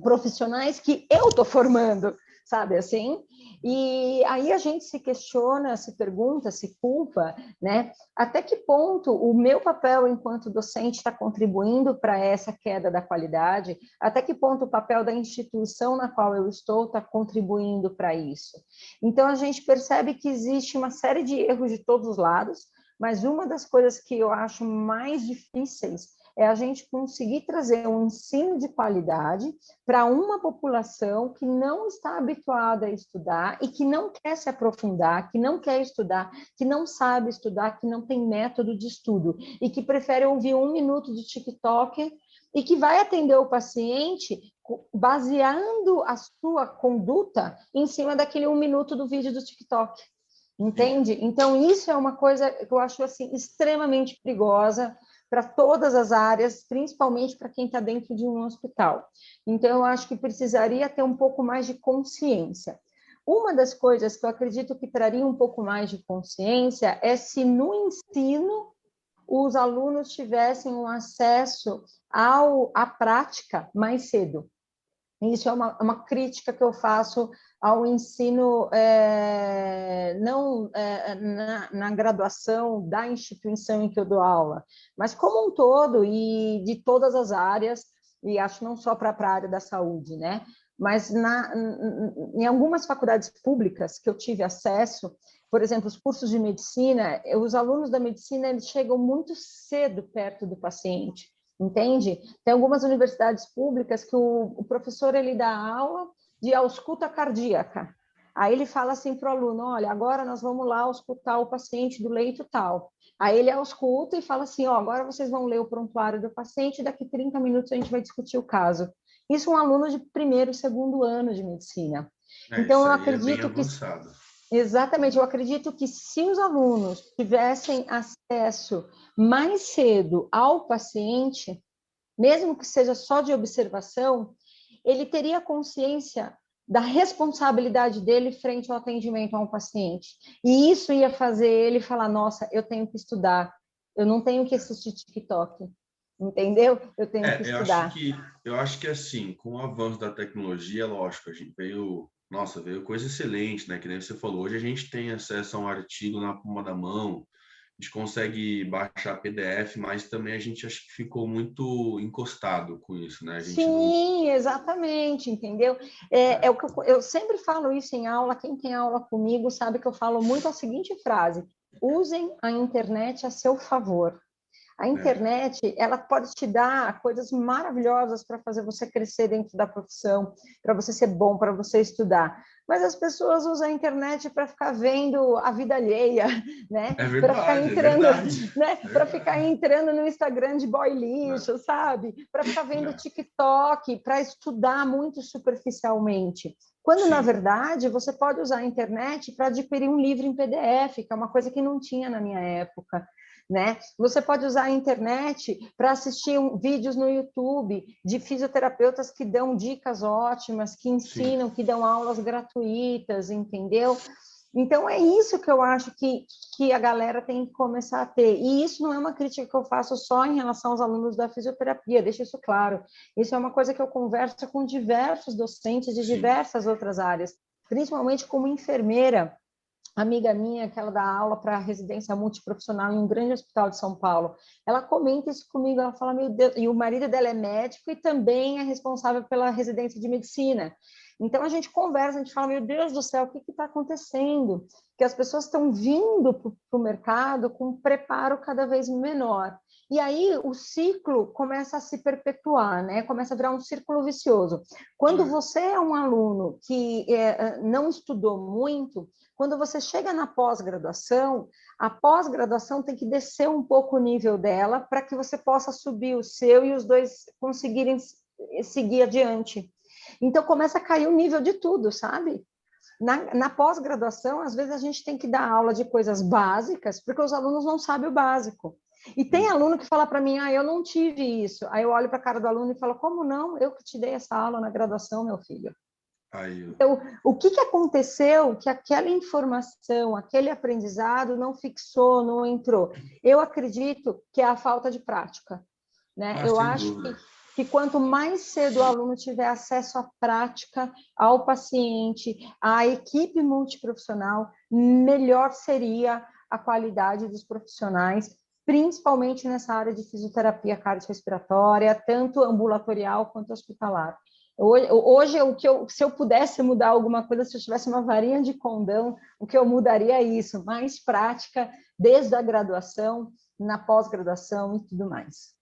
Profissionais que eu estou formando, sabe assim? E aí a gente se questiona, se pergunta, se culpa, né? Até que ponto o meu papel enquanto docente está contribuindo para essa queda da qualidade? Até que ponto o papel da instituição na qual eu estou está contribuindo para isso? Então a gente percebe que existe uma série de erros de todos os lados, mas uma das coisas que eu acho mais difíceis é a gente conseguir trazer um ensino de qualidade para uma população que não está habituada a estudar e que não quer se aprofundar, que não quer estudar, que não sabe estudar, que não tem método de estudo e que prefere ouvir 1 minuto de TikTok e que vai atender o paciente baseando a sua conduta em cima daquele 1 minuto do vídeo do TikTok. Entende? Então, isso é uma coisa que eu acho assim, extremamente perigosa para todas as áreas, principalmente para quem está dentro de um hospital. Então, eu acho que precisaria ter um pouco mais de consciência. Uma das coisas que eu acredito que traria um pouco mais de consciência é se no ensino os alunos tivessem um acesso à prática mais cedo. Isso é uma crítica que eu faço ao ensino, não na graduação da instituição em que eu dou aula, mas como um todo e de todas as áreas, e acho não só para a área da saúde, né? Mas em algumas faculdades públicas que eu tive acesso, por exemplo, os cursos de medicina, os alunos da medicina eles chegam muito cedo perto do paciente. Entende? Tem algumas universidades públicas que o professor ele dá aula de ausculta cardíaca. Aí ele fala assim para o aluno, olha, agora nós vamos lá auscultar o paciente do leito tal. Aí ele ausculta e fala assim, agora vocês vão ler o prontuário do paciente e daqui 30 minutos a gente vai discutir o caso. Isso é um aluno de 1º, 2º ano de medicina. Então, eu acredito que... Exatamente, eu acredito que se os alunos tivessem acesso mais cedo ao paciente, mesmo que seja só de observação, ele teria consciência da responsabilidade dele frente ao atendimento a um paciente. E isso ia fazer ele falar, nossa, eu tenho que estudar, eu não tenho que assistir TikTok, entendeu? Eu tenho que estudar. Eu acho que assim, com o avanço da tecnologia, lógico, a gente veio coisa excelente, né? Que nem você falou, hoje a gente tem acesso a um artigo na palma da mão, a gente consegue baixar PDF, mas também a gente acho que ficou muito encostado com isso, né? Sim, exatamente, entendeu? É o que eu sempre falo isso em aula, quem tem aula comigo sabe que eu falo muito a seguinte frase, usem a internet a seu favor. A internet, ela pode te dar coisas maravilhosas para fazer você crescer dentro da profissão, para você ser bom, para você estudar. Mas as pessoas usam a internet para ficar vendo a vida alheia, né? Para ficar entrando, né? Para ficar entrando no Instagram de boy lixo, sabe? Para ficar vendo TikTok, para estudar muito superficialmente. Quando, na verdade, você pode usar a internet para adquirir um livro em PDF, que é uma coisa que não tinha na minha época. Né? Você pode usar a internet para assistir vídeos no YouTube de fisioterapeutas que dão dicas ótimas, que ensinam, que dão aulas gratuitas, entendeu? Então, é isso que eu acho que a galera tem que começar a ter. E isso não é uma crítica que eu faço só em relação aos alunos da fisioterapia, deixa isso claro. Isso é uma coisa que eu converso com diversos docentes de diversas outras áreas, principalmente como enfermeira. amiga minha, que ela dá aula para residência multiprofissional em um grande hospital de São Paulo, ela comenta isso comigo, ela fala, meu Deus, e o marido dela é médico e também é responsável pela residência de medicina. Então a gente conversa, a gente fala, meu Deus do céu, o que está acontecendo? Que as pessoas estão vindo para o mercado com um preparo cada vez menor. E aí o ciclo começa a se perpetuar, né? Começa a virar um círculo vicioso. Quando você é um aluno que não estudou muito, quando você chega na pós-graduação, a pós-graduação tem que descer um pouco o nível dela para que você possa subir o seu e os dois conseguirem seguir adiante. Então, começa a cair o nível de tudo, sabe? Na pós-graduação, às vezes a gente tem que dar aula de coisas básicas, porque os alunos não sabem o básico. E tem aluno que fala para mim, eu não tive isso. Aí eu olho para a cara do aluno e falo, como não? Eu que te dei essa aula na graduação, meu filho. Então, o que aconteceu que aquela informação, aquele aprendizado não fixou, não entrou? Eu acredito que é a falta de prática, né? Eu acho que quanto mais cedo o aluno tiver acesso à prática, ao paciente, à equipe multiprofissional, melhor seria a qualidade dos profissionais, principalmente nessa área de fisioterapia cardiorrespiratória, tanto ambulatorial quanto hospitalar. Hoje, se eu pudesse mudar alguma coisa, se eu tivesse uma varinha de condão, o que eu mudaria é isso, mais prática desde a graduação, na pós-graduação e tudo mais.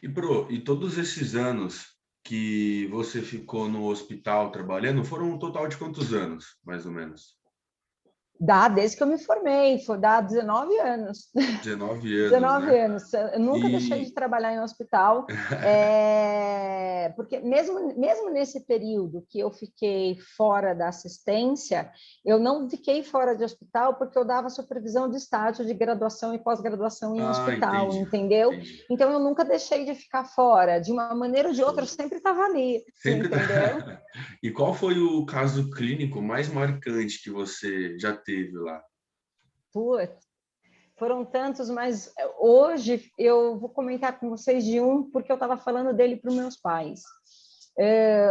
E todos esses anos que você ficou no hospital trabalhando, foram um total de quantos anos, mais ou menos? Desde que eu me formei, dá 19 anos. 19 anos, 19 né? anos. Eu nunca deixei de trabalhar em um hospital, porque mesmo nesse período que eu fiquei fora da assistência, eu não fiquei fora de hospital porque eu dava supervisão de estágio de graduação e pós-graduação em hospital, entendi, entendeu? Entendi. Então, eu nunca deixei de ficar fora. De uma maneira ou de outra, eu sempre estava ali, entendeu? E qual foi o caso clínico mais marcante que você já teve lá? Putz, foram tantos, mas hoje eu vou comentar com vocês de um, porque eu estava falando dele para os meus pais.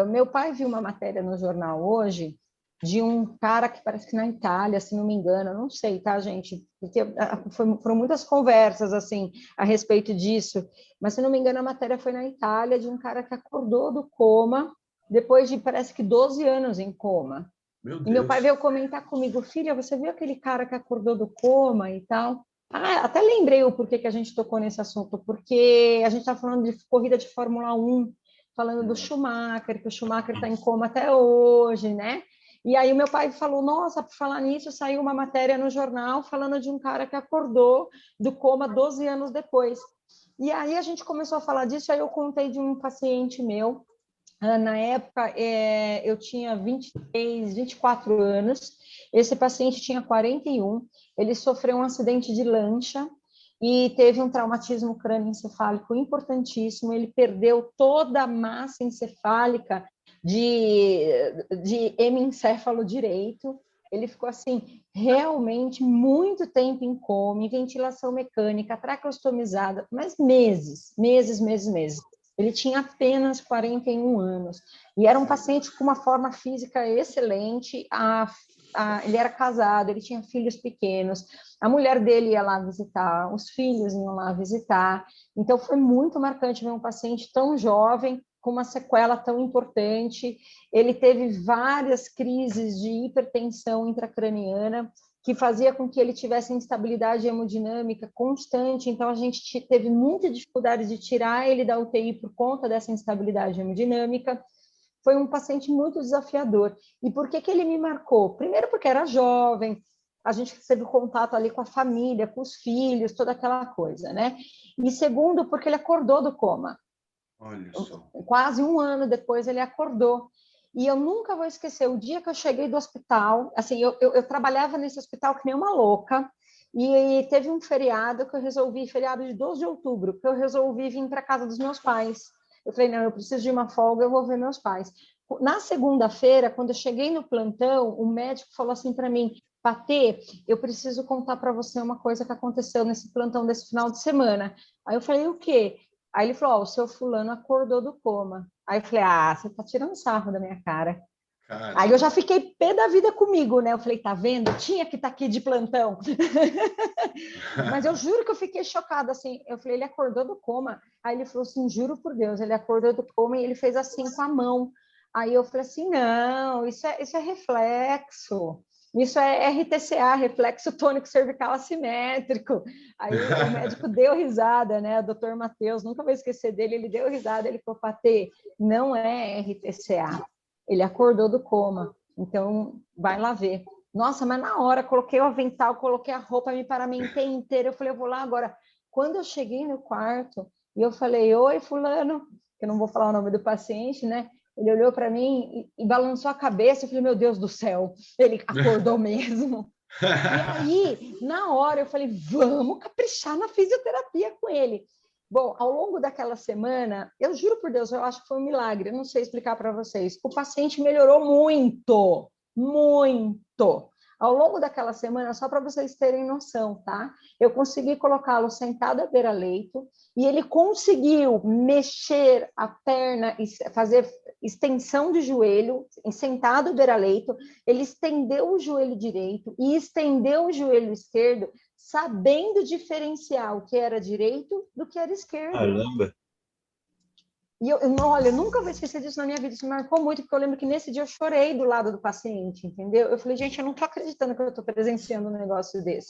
Meu pai viu uma matéria no jornal hoje de um cara que parece que na Itália, se não me engano, eu não sei, tá, gente? Porque foram muitas conversas, assim, a respeito disso, mas se não me engano a matéria foi na Itália, de um cara que acordou do coma, depois de, parece que 12 anos em coma. Meu Deus. E meu pai veio comentar comigo, filha, você viu aquele cara que acordou do coma e tal? Até lembrei o porquê que a gente tocou nesse assunto, porque a gente está falando de corrida de Fórmula 1, falando do Schumacher, que o Schumacher está em coma até hoje, né? E aí o meu pai falou, nossa, por falar nisso, saiu uma matéria no jornal falando de um cara que acordou do coma 12 anos depois. E aí a gente começou a falar disso, aí eu contei de um paciente meu. Na época, eu tinha 23, 24 anos, esse paciente tinha 41, ele sofreu um acidente de lancha e teve um traumatismo crânioencefálico importantíssimo, ele perdeu toda a massa encefálica de hemiencéfalo direito, ele ficou assim, realmente muito tempo em coma, em ventilação mecânica, traqueostomizada, mas meses. Ele tinha apenas 41 anos e era um paciente com uma forma física excelente. Ele era casado, ele tinha filhos pequenos, a mulher dele ia lá visitar, os filhos iam lá visitar. Então, foi muito marcante ver um paciente tão jovem, com uma sequela tão importante. Ele teve várias crises de hipertensão intracraniana, que fazia com que ele tivesse instabilidade hemodinâmica constante, então a gente teve muita dificuldade de tirar ele da UTI por conta dessa instabilidade hemodinâmica. Foi um paciente muito desafiador. E por que ele me marcou? Primeiro porque era jovem, a gente teve contato ali com a família, com os filhos, toda aquela coisa, né? E segundo, porque ele acordou do coma. Olha só. Quase um ano depois ele acordou. E eu nunca vou esquecer o dia que eu cheguei do hospital. Assim, eu trabalhava nesse hospital que nem uma louca. E teve um feriado que eu resolvi, feriado de 12 de outubro, que eu resolvi vir para casa dos meus pais. Eu falei, não, eu preciso de uma folga, eu vou ver meus pais. Na segunda-feira, quando eu cheguei no plantão, o médico falou assim para mim, Patê, eu preciso contar para você uma coisa que aconteceu nesse plantão desse final de semana. Aí eu falei, o quê? Aí ele falou, o seu fulano acordou do coma. Aí eu falei, você tá tirando sarro da minha cara. Aí eu já fiquei pé da vida comigo, né? Eu falei, tá vendo? Tinha que estar aqui de plantão. Mas eu juro que eu fiquei chocada, assim. Eu falei, ele acordou do coma. Aí ele falou assim, juro por Deus, ele acordou do coma e ele fez assim com a mão. Aí eu falei assim, não, isso é reflexo. Isso é RTCA, reflexo tônico cervical assimétrico. Aí o médico deu risada, né? O doutor Matheus, nunca vou esquecer dele, ele deu risada, ele falou, Patê, não é RTCA. Ele acordou do coma, então vai lá ver. Nossa, mas na hora, coloquei o avental, coloquei a roupa, me paramentei inteira, eu falei, eu vou lá agora. Quando eu cheguei no quarto, e eu falei, oi, fulano, que eu não vou falar o nome do paciente, né? Ele olhou para mim e balançou a cabeça, eu falei, meu Deus do céu, ele acordou mesmo. E aí, na hora, eu falei, vamos caprichar na fisioterapia com ele. Bom, ao longo daquela semana, eu juro por Deus, eu acho que foi um milagre, eu não sei explicar para vocês. O paciente melhorou muito, muito. Ao longo daquela semana, só para vocês terem noção, tá? Eu consegui colocá-lo sentado à beira-leito e ele conseguiu mexer a perna e fazer extensão de joelho, sentado à beira-leito. Ele estendeu o joelho direito e estendeu o joelho esquerdo, sabendo diferenciar o que era direito do que era esquerdo. Caramba! E olha, eu nunca vou esquecer disso na minha vida, isso me marcou muito, porque eu lembro que nesse dia eu chorei do lado do paciente, entendeu? Eu falei, gente, eu não estou acreditando que eu estou presenciando um negócio desse.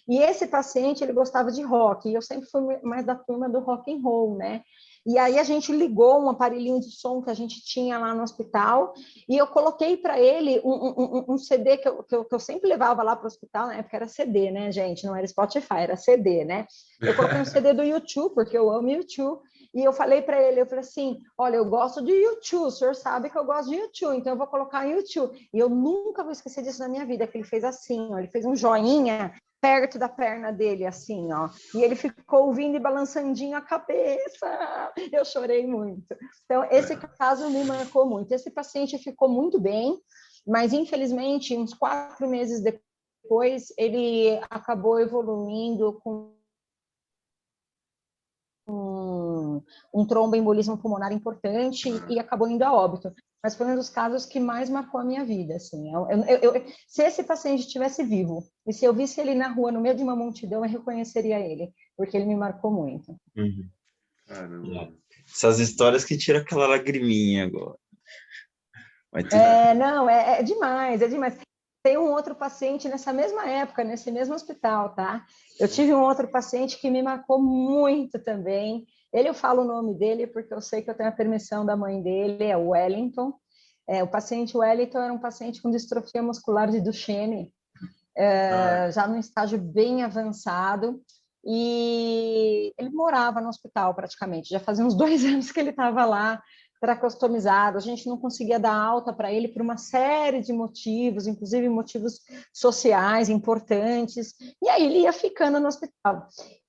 E esse paciente, ele gostava de rock, e eu sempre fui mais da turma do rock and roll, né? E aí a gente ligou um aparelhinho de som que a gente tinha lá no hospital, e eu coloquei para ele um CD que eu sempre levava lá para o hospital, na época era CD, né, gente? Não era Spotify, era CD, né? Eu coloquei um CD do YouTube, porque eu amo YouTube, e eu falei para ele, eu falei assim, olha, eu gosto de YouTube, o senhor sabe que eu gosto de YouTube, então eu vou colocar YouTube. E eu nunca vou esquecer disso na minha vida, que ele fez assim, ó, ele fez um joinha perto da perna dele, assim, ó. E ele ficou ouvindo e balançandinho a cabeça. Eu chorei muito. Então, esse caso me marcou muito. Esse paciente ficou muito bem, mas, infelizmente, uns 4 meses depois, ele acabou evoluindo com um tromboembolismo pulmonar importante e acabou indo a óbito. Mas foi um dos casos que mais marcou a minha vida, assim. Se esse paciente estivesse vivo, e se eu visse ele na rua, no meio de uma multidão, eu reconheceria ele, porque ele me marcou muito. Uhum. Essas histórias que tiram aquela lagriminha agora. Não, é demais, é demais. Tem um outro paciente nessa mesma época, nesse mesmo hospital, tá? Eu tive um outro paciente que me marcou muito também. Eu falo o nome dele porque eu sei que eu tenho a permissão da mãe dele, é o Wellington. O paciente Wellington era um paciente com distrofia muscular de Duchenne, já num estágio bem avançado, e ele morava no hospital praticamente, já fazia uns 2 anos que ele estava lá, tracostomizado, a gente não conseguia dar alta para ele por uma série de motivos, inclusive motivos sociais importantes, e aí ele ia ficando no hospital.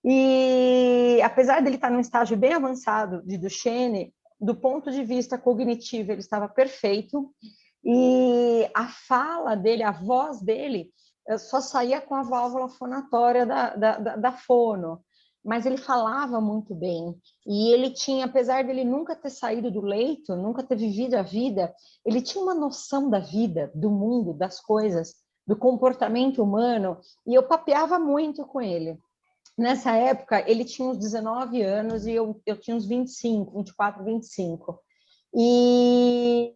E apesar dele estar num estágio bem avançado de Duchenne, do ponto de vista cognitivo, ele estava perfeito, e a fala dele, a voz dele, só saía com a válvula fonatória da fono, mas ele falava muito bem, e ele tinha, apesar dele nunca ter saído do leito, nunca ter vivido a vida, ele tinha uma noção da vida, do mundo, das coisas, do comportamento humano, e eu papeava muito com ele. Nessa época, ele tinha uns 19 anos e eu tinha uns 25, 24, 25. E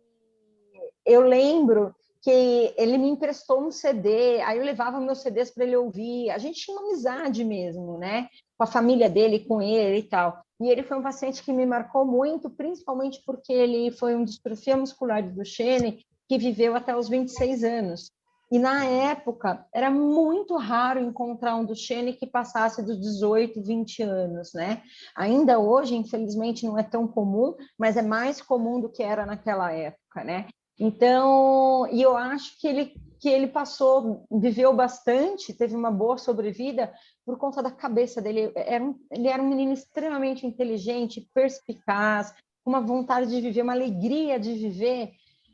eu lembro que ele me emprestou um CD, aí eu levava meus CDs para ele ouvir. A gente tinha uma amizade mesmo, né? Com a família dele, com ele e tal. E ele foi um paciente que me marcou muito, principalmente porque ele foi um distrofia muscular de Duchenne que viveu até os 26 anos. E na época, era muito raro encontrar um Duchenne que passasse dos 18, 20 anos, né? Ainda hoje, infelizmente, não é tão comum, mas é mais comum do que era naquela época, né? Então, e eu acho que ele passou, viveu bastante, teve uma boa sobrevida por conta da cabeça dele. Ele era um menino extremamente inteligente, perspicaz, com uma vontade de viver, uma alegria de viver,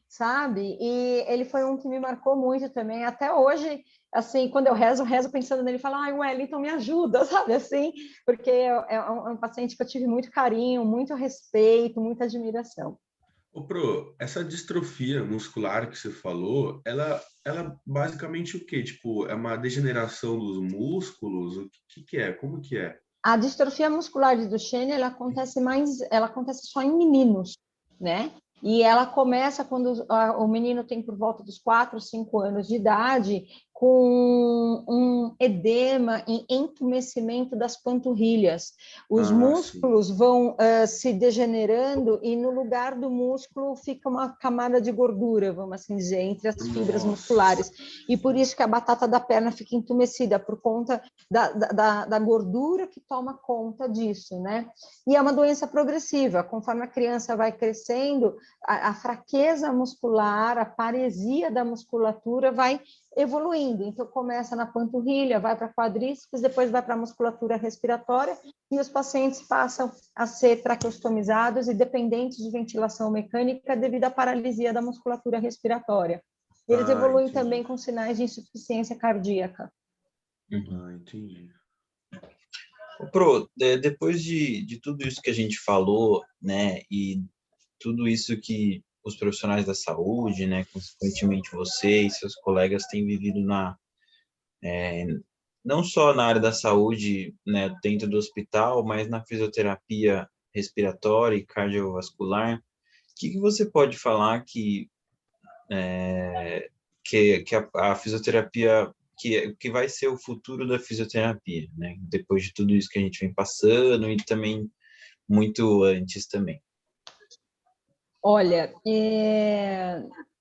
sabe? E ele foi um que me marcou muito também. Até hoje, assim, quando eu rezo pensando nele, falo, ai, Wellington, me ajuda, sabe? Assim, porque é um paciente que eu tive muito carinho, muito respeito, muita admiração. Pro, essa distrofia muscular que você falou, ela basicamente o quê? Tipo, é uma degeneração dos músculos? O que é? Como que é? A distrofia muscular de Duchenne, ela acontece só em meninos, né? E ela começa quando o menino tem por volta dos 4, 5 anos de idade, com um edema e entumecimento das panturrilhas. Os Ah, sim. músculos vão se degenerando e no lugar do músculo fica uma camada de gordura, vamos assim dizer, entre as fibras Nossa. musculares. E por isso que a batata da perna fica entumecida, por conta da gordura que toma conta disso, né? E é uma doença progressiva, conforme a criança vai crescendo, a fraqueza muscular, a paresia da musculatura vai evoluindo. Então, começa na panturrilha, vai para quadríceps, depois vai para a musculatura respiratória, e os pacientes passam a ser traqueostomizados e dependentes de ventilação mecânica devido à paralisia da musculatura respiratória. Eles Ah, evoluem também entendi. com sinais de insuficiência cardíaca. Uhum. Ah, entendi. Depois de tudo isso que a gente falou, né, e tudo isso que os profissionais da saúde, né, consequentemente você e seus colegas têm vivido não só na área da saúde, né, dentro do hospital, mas na fisioterapia respiratória e cardiovascular, o que você pode falar que a fisioterapia, que vai ser o futuro da fisioterapia, né, depois de tudo isso que a gente vem passando e também muito antes também? Olha,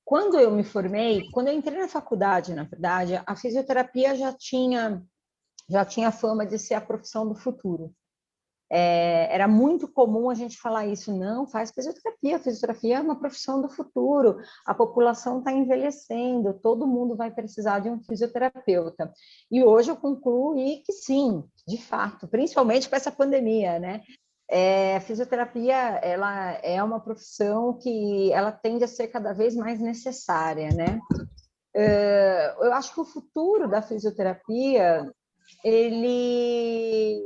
quando eu me formei, quando eu entrei na faculdade, na verdade, a fisioterapia já tinha fama de ser a profissão do futuro. Era muito comum a gente falar isso, não, faz fisioterapia, fisioterapia é uma profissão do futuro, a população está envelhecendo, todo mundo vai precisar de um fisioterapeuta. E hoje eu concluí que sim, de fato, principalmente com essa pandemia, né? A fisioterapia, ela é uma profissão que ela tende a ser cada vez mais necessária, né? Eu acho que o futuro da fisioterapia, ele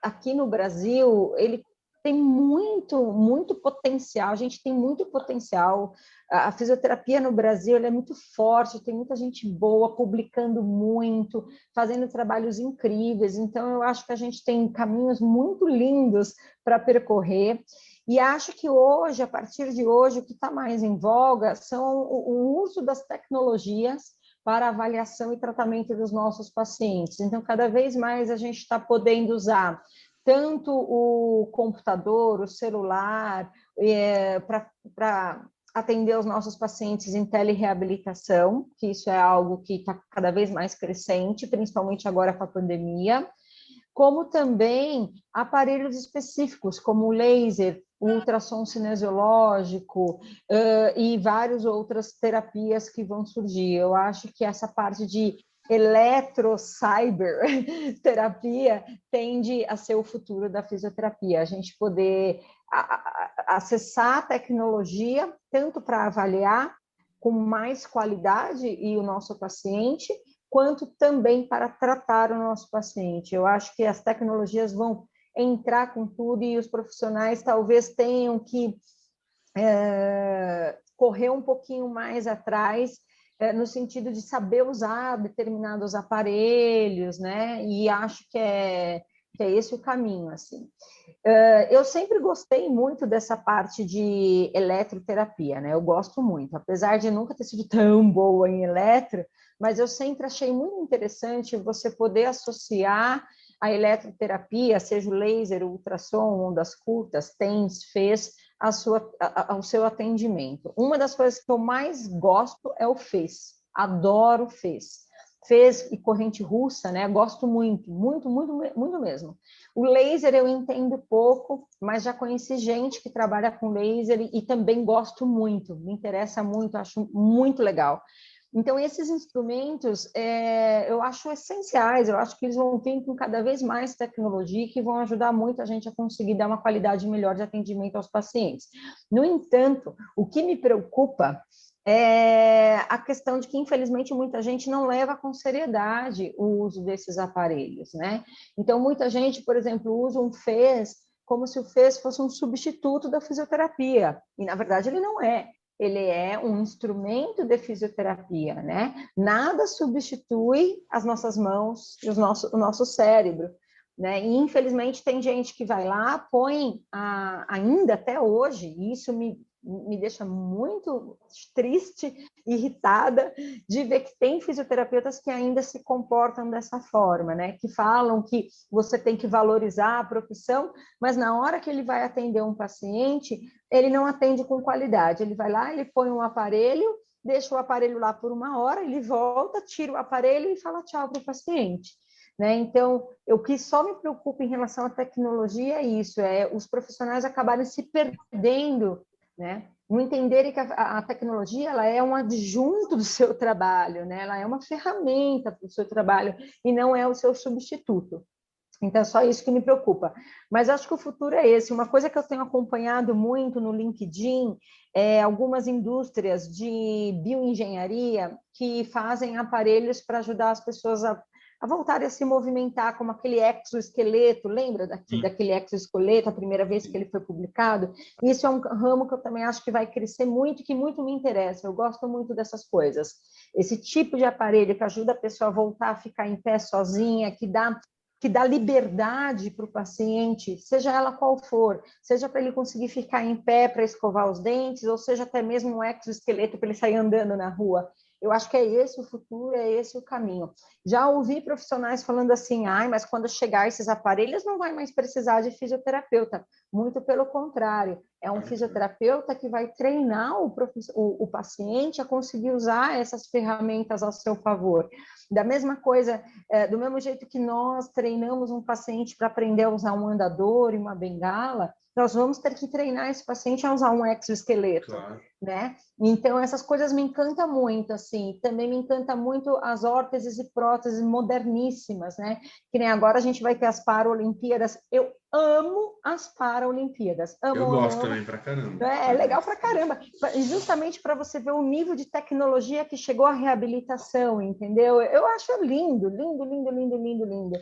aqui no Brasil, ele tem muito, muito potencial, a gente tem muito potencial. A fisioterapia no Brasil é muito forte, tem muita gente boa publicando muito, fazendo trabalhos incríveis. Então, eu acho que a gente tem caminhos muito lindos para percorrer. E acho que hoje, a partir de hoje, o que está mais em voga são o uso das tecnologias para avaliação e tratamento dos nossos pacientes. Então, cada vez mais a gente está podendo usar tanto o computador, o celular, para atender os nossos pacientes em telereabilitação, que isso é algo que está cada vez mais crescente, principalmente agora com a pandemia, como também aparelhos específicos, como o laser, o ultrassom cinesiológico e várias outras terapias que vão surgir. Eu acho que essa parte de eletrocyber terapia tende a ser o futuro da fisioterapia, a gente poder acessar a tecnologia tanto para avaliar com mais qualidade e o nosso paciente, quanto também para tratar o nosso paciente. Eu acho que as tecnologias vão entrar com tudo e os profissionais talvez tenham que correr um pouquinho mais atrás, no sentido de saber usar determinados aparelhos, né? E acho que é esse o caminho, assim. Eu sempre gostei muito dessa parte de eletroterapia, né? Eu gosto muito, apesar de nunca ter sido tão boa em eletro, mas eu sempre achei muito interessante você poder associar a eletroterapia, seja o laser, o ultrassom, ondas curtas, TENS, FES, ao seu atendimento. Uma das coisas que eu mais gosto é o FES, adoro FES. FES e corrente russa, né? Gosto muito, muito, muito, muito mesmo. O laser eu entendo pouco, mas já conheci gente que trabalha com laser e também gosto muito, me interessa muito, acho muito legal. Então, esses instrumentos eu acho essenciais, eu acho que eles vão vir com cada vez mais tecnologia que vão ajudar muito a gente a conseguir dar uma qualidade melhor de atendimento aos pacientes. No entanto, o que me preocupa é a questão de que, infelizmente, muita gente não leva com seriedade o uso desses aparelhos, né? Então, muita gente, por exemplo, usa um FES como se o FES fosse um substituto da fisioterapia, e na verdade ele não é. Ele é um instrumento de fisioterapia, né? Nada substitui as nossas mãos e o nosso cérebro, né? E infelizmente tem gente que vai lá, põe ainda até hoje, e isso me deixa muito triste, irritada, de ver que tem fisioterapeutas que ainda se comportam dessa forma, né? Que falam que você tem que valorizar a profissão, mas na hora que ele vai atender um paciente, ele não atende com qualidade. Ele vai lá, ele põe um aparelho, deixa o aparelho lá por 1 hora, ele volta, tira o aparelho e fala tchau para o paciente. Né? Então, o que só me preocupa em relação à tecnologia é isso, é os profissionais acabarem se perdendo, né? Não entenderem que a tecnologia ela é um adjunto do seu trabalho, né? Ela é uma ferramenta para o seu trabalho e não é o seu substituto. Então, é só isso que me preocupa. Mas acho que o futuro é esse. Uma coisa que eu tenho acompanhado muito no LinkedIn é algumas indústrias de bioengenharia que fazem aparelhos para ajudar as pessoas a voltarem a se movimentar, como aquele exoesqueleto, lembra daquele exoesqueleto, a primeira vez que ele foi publicado? Isso é um ramo que eu também acho que vai crescer muito, que muito me interessa, eu gosto muito dessas coisas. Esse tipo de aparelho que ajuda a pessoa a voltar a ficar em pé sozinha, que dá liberdade para o paciente, seja ela qual for, seja para ele conseguir ficar em pé para escovar os dentes, ou seja até mesmo um exoesqueleto para ele sair andando na rua. Eu acho que é esse o futuro, é esse o caminho. Já ouvi profissionais falando assim, mas quando chegar esses aparelhos não vai mais precisar de fisioterapeuta. Muito pelo contrário, é um fisioterapeuta que vai treinar o paciente a conseguir usar essas ferramentas ao seu favor. Da mesma coisa, do mesmo jeito que nós treinamos um paciente para aprender a usar um andador e uma bengala, nós vamos ter que treinar esse paciente a usar um exoesqueleto, claro. Né? Então, essas coisas me encantam muito, assim. Também me encanta muito as órteses e próteses moderníssimas, né? Que nem agora a gente vai ter as Paralimpíadas. Eu amo as Paralimpíadas. Eu gosto também pra caramba. É legal pra caramba. Justamente para você ver o nível de tecnologia que chegou à reabilitação, entendeu? Eu acho lindo, lindo, lindo, lindo, lindo, lindo.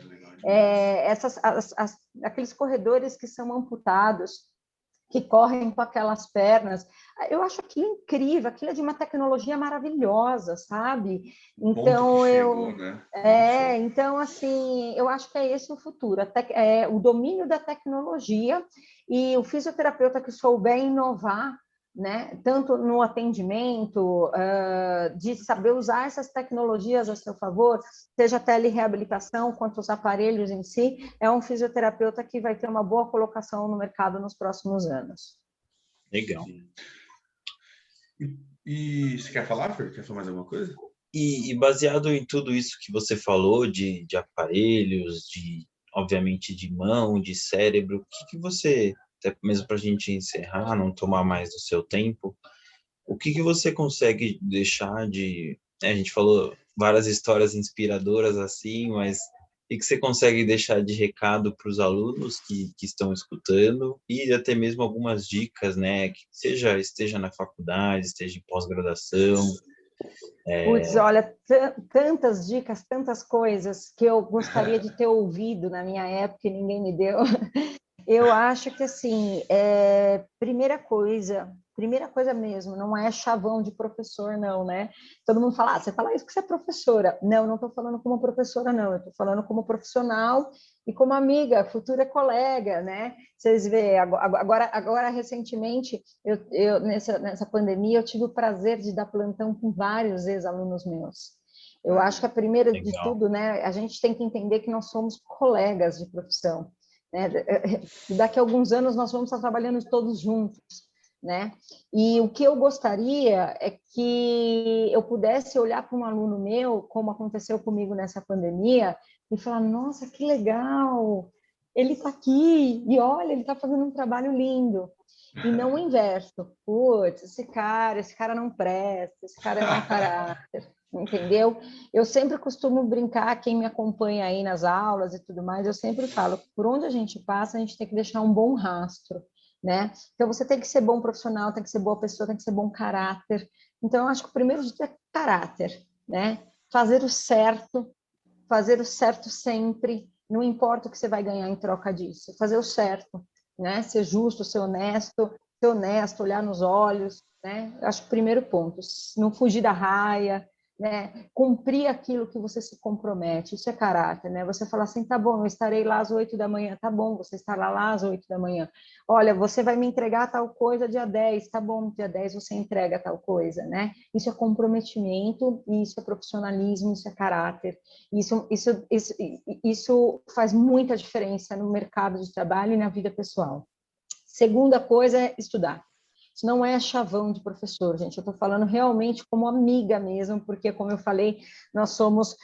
Aqueles corredores que são amputados, que correm com aquelas pernas. Eu acho aquilo incrível, aquilo é de uma tecnologia maravilhosa, sabe? Então, chegou, né? Então, assim, eu acho que é esse o futuro, o domínio da tecnologia e o fisioterapeuta que souber inovar, né? Tanto no atendimento, de saber usar essas tecnologias a seu favor, seja a telereabilitação quanto os aparelhos em si, é um fisioterapeuta que vai ter uma boa colocação no mercado nos próximos anos. Legal. E você quer falar, Fer? Quer falar mais alguma coisa? E baseado em tudo isso que você falou, de aparelhos, obviamente de mão, de cérebro, o que você, até mesmo para a gente encerrar, não tomar mais do seu tempo, o que você consegue deixar de... A gente falou várias histórias inspiradoras assim, mas o que você consegue deixar de recado para os alunos que estão escutando e até mesmo algumas dicas, né? Que esteja na faculdade, esteja em pós-graduação. Putz, olha, tantas dicas, tantas coisas que eu gostaria de ter ouvido na minha época e ninguém me deu. Eu acho que, assim, primeira coisa mesmo, não é chavão de professor, não, né? Todo mundo fala, você fala isso porque você é professora. Não, não estou falando como professora, não. Eu estou falando como profissional e como amiga, futura colega, né? Vocês veem, agora recentemente, eu nessa pandemia, eu tive o prazer de dar plantão com vários ex-alunos meus. Eu acho que a primeira de tudo, né? A gente tem que entender que nós somos colegas de profissão. Né? Daqui a alguns anos nós vamos estar trabalhando todos juntos, né? E o que eu gostaria é que eu pudesse olhar para um aluno meu, como aconteceu comigo nessa pandemia, e falar, nossa, que legal, ele está aqui, e olha, ele está fazendo um trabalho lindo. E não o inverso, putz, esse cara não presta, esse cara é mau caráter. Entendeu? Eu sempre costumo brincar, quem me acompanha aí nas aulas e tudo mais, eu sempre falo, por onde a gente passa, a gente tem que deixar um bom rastro, né? Então, você tem que ser bom profissional, tem que ser boa pessoa, tem que ser bom caráter. Então, eu acho que o primeiro de tudo é caráter, né? Fazer o certo sempre, não importa o que você vai ganhar em troca disso, fazer o certo, né? Ser justo, ser honesto, olhar nos olhos, né? Acho que o primeiro ponto, não fugir da raia, né? Cumprir aquilo que você se compromete, isso é caráter, né? Você falar assim, tá bom, eu estarei lá às 8 da manhã, tá bom, você estará lá às 8 da manhã. Olha, você vai me entregar tal coisa dia 10, tá bom, dia 10 você entrega tal coisa, né? Isso é comprometimento, isso é profissionalismo, isso é caráter. Isso faz muita diferença no mercado de trabalho e na vida pessoal. Segunda coisa é estudar. Isso não é chavão de professor, gente. Eu estou falando realmente como amiga mesmo, porque, como eu falei, nós somos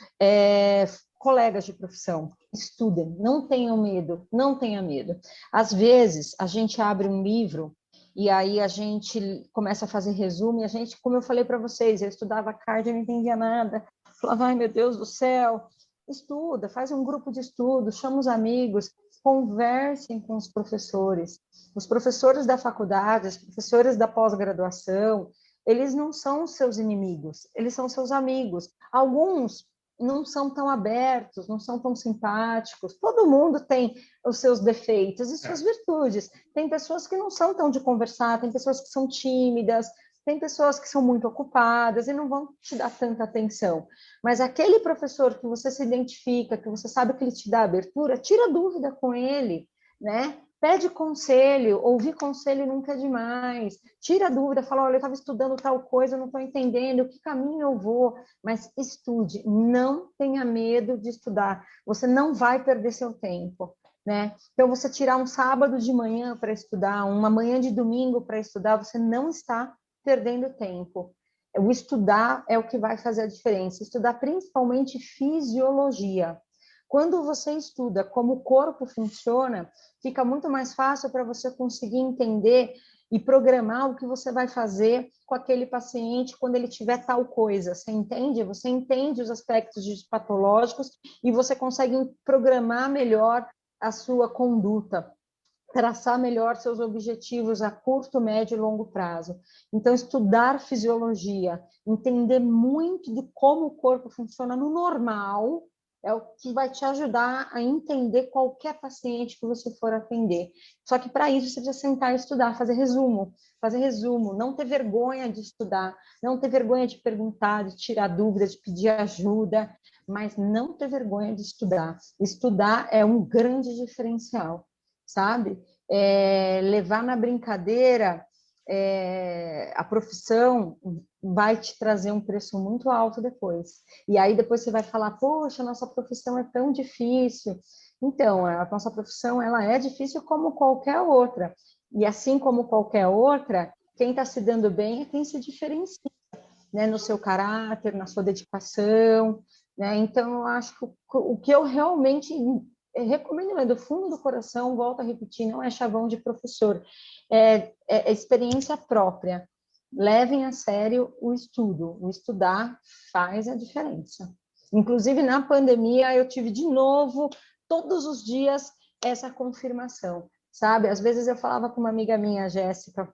colegas de profissão. Estudem, não tenham medo, não tenha medo. Às vezes, a gente abre um livro e aí a gente começa a fazer resumo e a gente, como eu falei para vocês, eu estudava card e não entendia nada. Falava, ai meu Deus do céu, estuda, faz um grupo de estudo, chama os amigos, conversem com os professores. Os professores da faculdade, os professores da pós-graduação, eles não são seus inimigos, eles são seus amigos. Alguns não são tão abertos, não são tão simpáticos. Todo mundo tem os seus defeitos e suas virtudes. Tem pessoas que não são tão de conversar, tem pessoas que são tímidas, tem pessoas que são muito ocupadas e não vão te dar tanta atenção. Mas aquele professor que você se identifica, que você sabe que ele te dá abertura, tira dúvida com ele, né? Pede conselho, ouvir conselho nunca é demais. Tira dúvida, fala, olha, eu estava estudando tal coisa, não estou entendendo, que caminho eu vou? Mas estude, não tenha medo de estudar. Você não vai perder seu tempo, né? Então, você tirar um sábado de manhã para estudar, uma manhã de domingo para estudar, você não está perdendo tempo. O estudar é o que vai fazer a diferença. Estudar principalmente fisiologia. Quando você estuda como o corpo funciona, fica muito mais fácil para você conseguir entender e programar o que você vai fazer com aquele paciente quando ele tiver tal coisa. Você entende? Você entende os aspectos patológicos e você consegue programar melhor a sua conduta, traçar melhor seus objetivos a curto, médio e longo prazo. Então, estudar fisiologia, entender muito de como o corpo funciona no normal, é o que vai te ajudar a entender qualquer paciente que você for atender. Só que para isso você precisa sentar e estudar, fazer resumo, não ter vergonha de estudar, não ter vergonha de perguntar, de tirar dúvidas, de pedir ajuda, mas não ter vergonha de estudar. Estudar é um grande diferencial, sabe? Levar na brincadeira a profissão vai te trazer um preço muito alto depois. E aí depois você vai falar, poxa, nossa profissão é tão difícil. Então, a nossa profissão ela é difícil como qualquer outra. E assim como qualquer outra, quem está se dando bem é quem se diferencia, né, no seu caráter, na sua dedicação, né? Então, eu acho que o que eu realmente recomendo, do fundo do coração, volto a repetir, não é chavão de professor, é experiência própria. Levem a sério o estudo, o estudar faz a diferença. Inclusive, na pandemia, eu tive de novo, todos os dias, essa confirmação, sabe? Às vezes eu falava com uma amiga minha, Jéssica,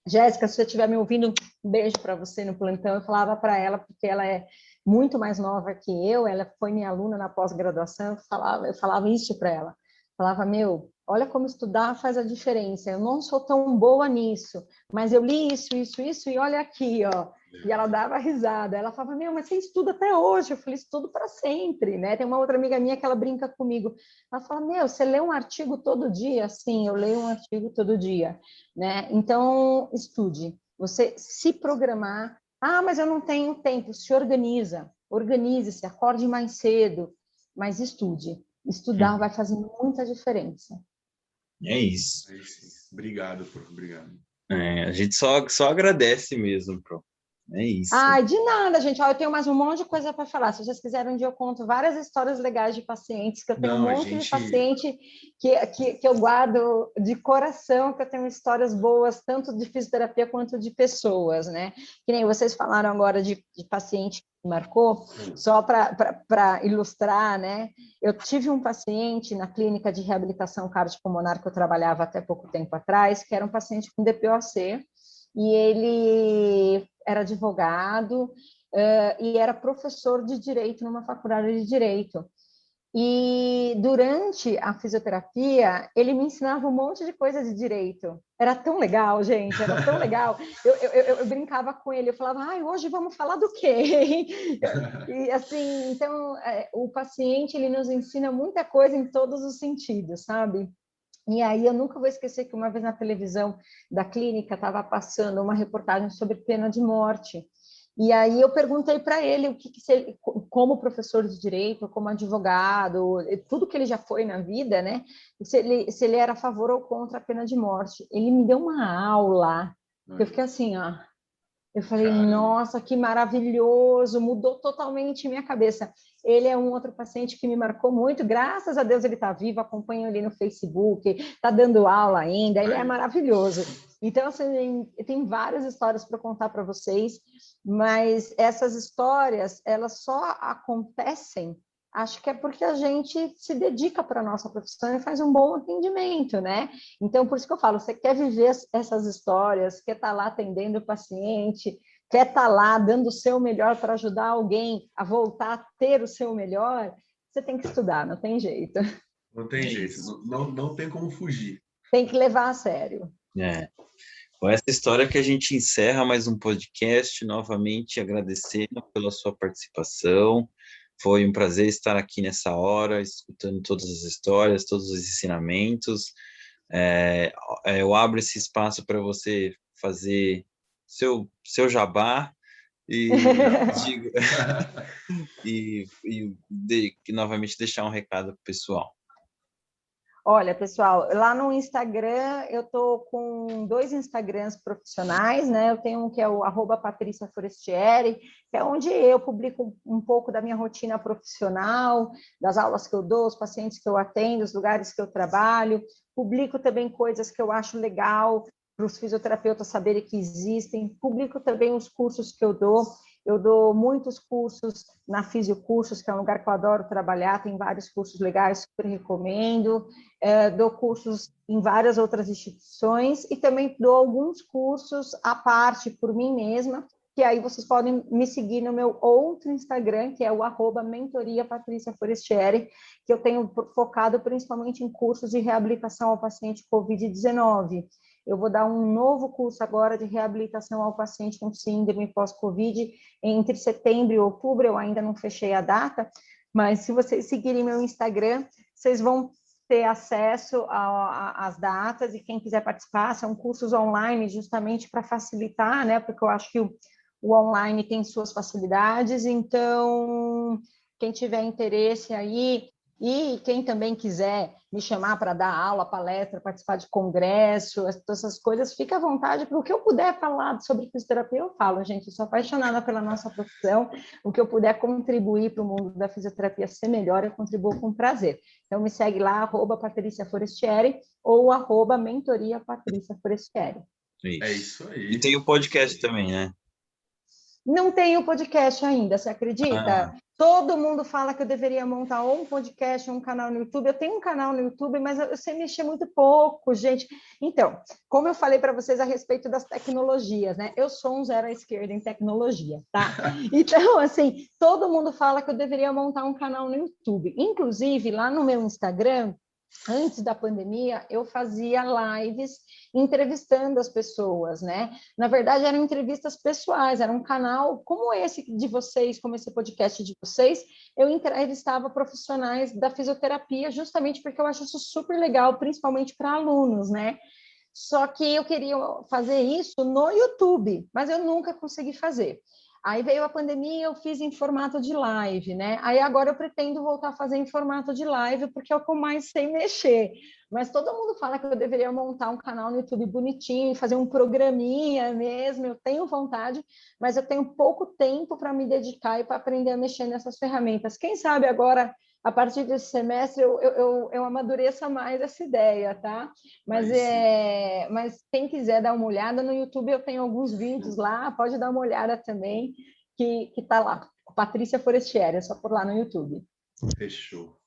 se você estiver me ouvindo, um beijo para você no plantão. Eu falava para ela, porque ela é muito mais nova que eu, ela foi minha aluna na pós-graduação, eu falava isso para ela. Falava, meu, olha como estudar faz a diferença. Eu não sou tão boa nisso, mas eu li isso, e olha aqui, ó. E ela dava risada. Ela falava, meu, mas você estuda até hoje. Eu falei, estudo para sempre, né? Tem uma outra amiga minha que ela brinca comigo. Ela fala, meu, você lê um artigo todo dia? Sim, eu leio um artigo todo dia, né? Então, estude. Você se programar. Ah, mas eu não tenho tempo. Se organiza. Organize-se, acorde mais cedo, mas estude. Estudar vai fazer muita diferença. É isso. É isso. Obrigado, prof. Obrigado. A gente só agradece mesmo, prof. É isso. Ai, de nada, gente. Ó, eu tenho mais um monte de coisa para falar. Se vocês quiserem, um dia eu conto várias histórias legais de pacientes, que eu tenho um monte de paciente que eu guardo de coração, que eu tenho histórias boas, tanto de fisioterapia quanto de pessoas, né? Que nem vocês falaram agora de paciente que marcou, só para ilustrar, né? Eu tive um paciente na clínica de reabilitação cardiopulmonar que eu trabalhava até pouco tempo atrás, que era um paciente com DPOC, e ele era advogado e era professor de direito numa faculdade de direito. E durante a fisioterapia, ele me ensinava um monte de coisa de direito. Era tão legal, gente, era tão legal. Eu brincava com ele, eu falava, ai, hoje vamos falar do quê? E assim, então, o paciente, ele nos ensina muita coisa em todos os sentidos, sabe? E aí eu nunca vou esquecer que uma vez na televisão da clínica estava passando uma reportagem sobre pena de morte. E aí eu perguntei para ele o que se ele, como professor de direito, como advogado, tudo que ele já foi na vida, né? Se ele era a favor ou contra a pena de morte. Ele me deu uma aula. Eu fiquei assim, ó. Eu falei, Caramba. nossa, que maravilhoso, mudou totalmente minha cabeça. Ele é um outro paciente que me marcou muito, graças a Deus ele está vivo, acompanho ele no Facebook, está dando aula ainda, ele é maravilhoso. Então, assim, tem várias histórias para contar para vocês, mas essas histórias, elas só acontecem, acho que é porque a gente se dedica para a nossa profissão e faz um bom atendimento, né? Então, por isso que eu falo, você quer viver essas histórias, quer estar lá atendendo o paciente, quer estar lá dando o seu melhor para ajudar alguém a voltar a ter o seu melhor, você tem que estudar, não tem jeito. Não tem jeito, não tem como fugir. Tem que levar a sério. Com essa história que a gente encerra mais um podcast, novamente agradecendo pela sua participação. Foi um prazer estar aqui nessa hora, escutando todas as histórias, todos os ensinamentos. Eu abro esse espaço para você fazer seu jabá digo, novamente deixar um recado para o pessoal. Olha, pessoal, lá no Instagram, eu estou com 2 Instagrams profissionais, né? Eu tenho um que é o @PatriciaForestieri, que é onde eu publico um pouco da minha rotina profissional, das aulas que eu dou, os pacientes que eu atendo, os lugares que eu trabalho. Publico também coisas que eu acho legal para os fisioterapeutas saberem que existem. Publico também os cursos que eu dou. Eu dou muitos cursos na Fisiocursos, que é um lugar que eu adoro trabalhar, tem vários cursos legais, super recomendo. Dou cursos em várias outras instituições e também dou alguns cursos à parte por mim mesma, que aí vocês podem me seguir no meu outro Instagram, que é o @mentoriapatriciaforestieri, que eu tenho focado principalmente em cursos de reabilitação ao paciente COVID-19. Eu vou dar um novo curso agora de reabilitação ao paciente com síndrome pós-Covid entre setembro e outubro, eu ainda não fechei a data, mas se vocês seguirem meu Instagram, vocês vão ter acesso às datas e quem quiser participar, são cursos online justamente para facilitar, né? Porque eu acho que o online tem suas facilidades, então quem tiver interesse aí e quem também quiser me chamar para dar aula, palestra, participar de congresso, essas coisas, fica à vontade, porque o que eu puder falar sobre fisioterapia, eu falo, gente, eu sou apaixonada pela nossa profissão, o que eu puder contribuir para o mundo da fisioterapia ser melhor, eu contribuo com prazer. Então, me segue lá, @PatriciaForestieri ou @mentoriapatriciaforestieri. É isso aí. E tem o podcast também, né? Não tenho podcast ainda, você acredita? Todo mundo fala que eu deveria montar ou um podcast ou um canal no YouTube. Eu tenho um canal no YouTube, mas eu sei mexer muito pouco, gente. Então, como eu falei para vocês a respeito das tecnologias, né? Eu sou um zero à esquerda em tecnologia, tá? Então, assim, todo mundo fala que eu deveria montar um canal no YouTube. Inclusive, lá no meu Instagram, antes da pandemia, eu fazia lives entrevistando as pessoas, né? Na verdade, eram entrevistas pessoais, era um canal como esse de vocês, como esse podcast de vocês, eu entrevistava profissionais da fisioterapia, justamente porque eu acho isso super legal, principalmente para alunos, né? Só que eu queria fazer isso no YouTube, mas eu nunca consegui fazer. Aí veio a pandemia, eu fiz em formato de live, né? Aí agora eu pretendo voltar a fazer em formato de live, porque é o que eu mais sei mexer. Mas todo mundo fala que eu deveria montar um canal no YouTube bonitinho, fazer um programinha mesmo. Eu tenho vontade, mas eu tenho pouco tempo para me dedicar e para aprender a mexer nessas ferramentas. Quem sabe agora, a partir desse semestre, eu amadureça mais essa ideia, tá? Mas quem quiser dar uma olhada no YouTube, eu tenho alguns vídeos lá, pode dar uma olhada também, que tá lá. Patrícia Forestieri, é só por lá no YouTube. Fechou.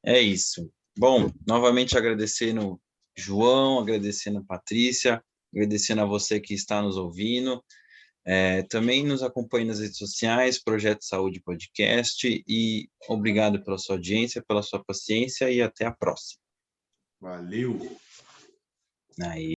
É isso. Bom, novamente agradecendo João, agradecendo Patrícia, agradecendo a você que está nos ouvindo. Também nos acompanhe nas redes sociais, Projeto Saúde Podcast, e obrigado pela sua audiência, pela sua paciência, e até a próxima. Valeu! Aí.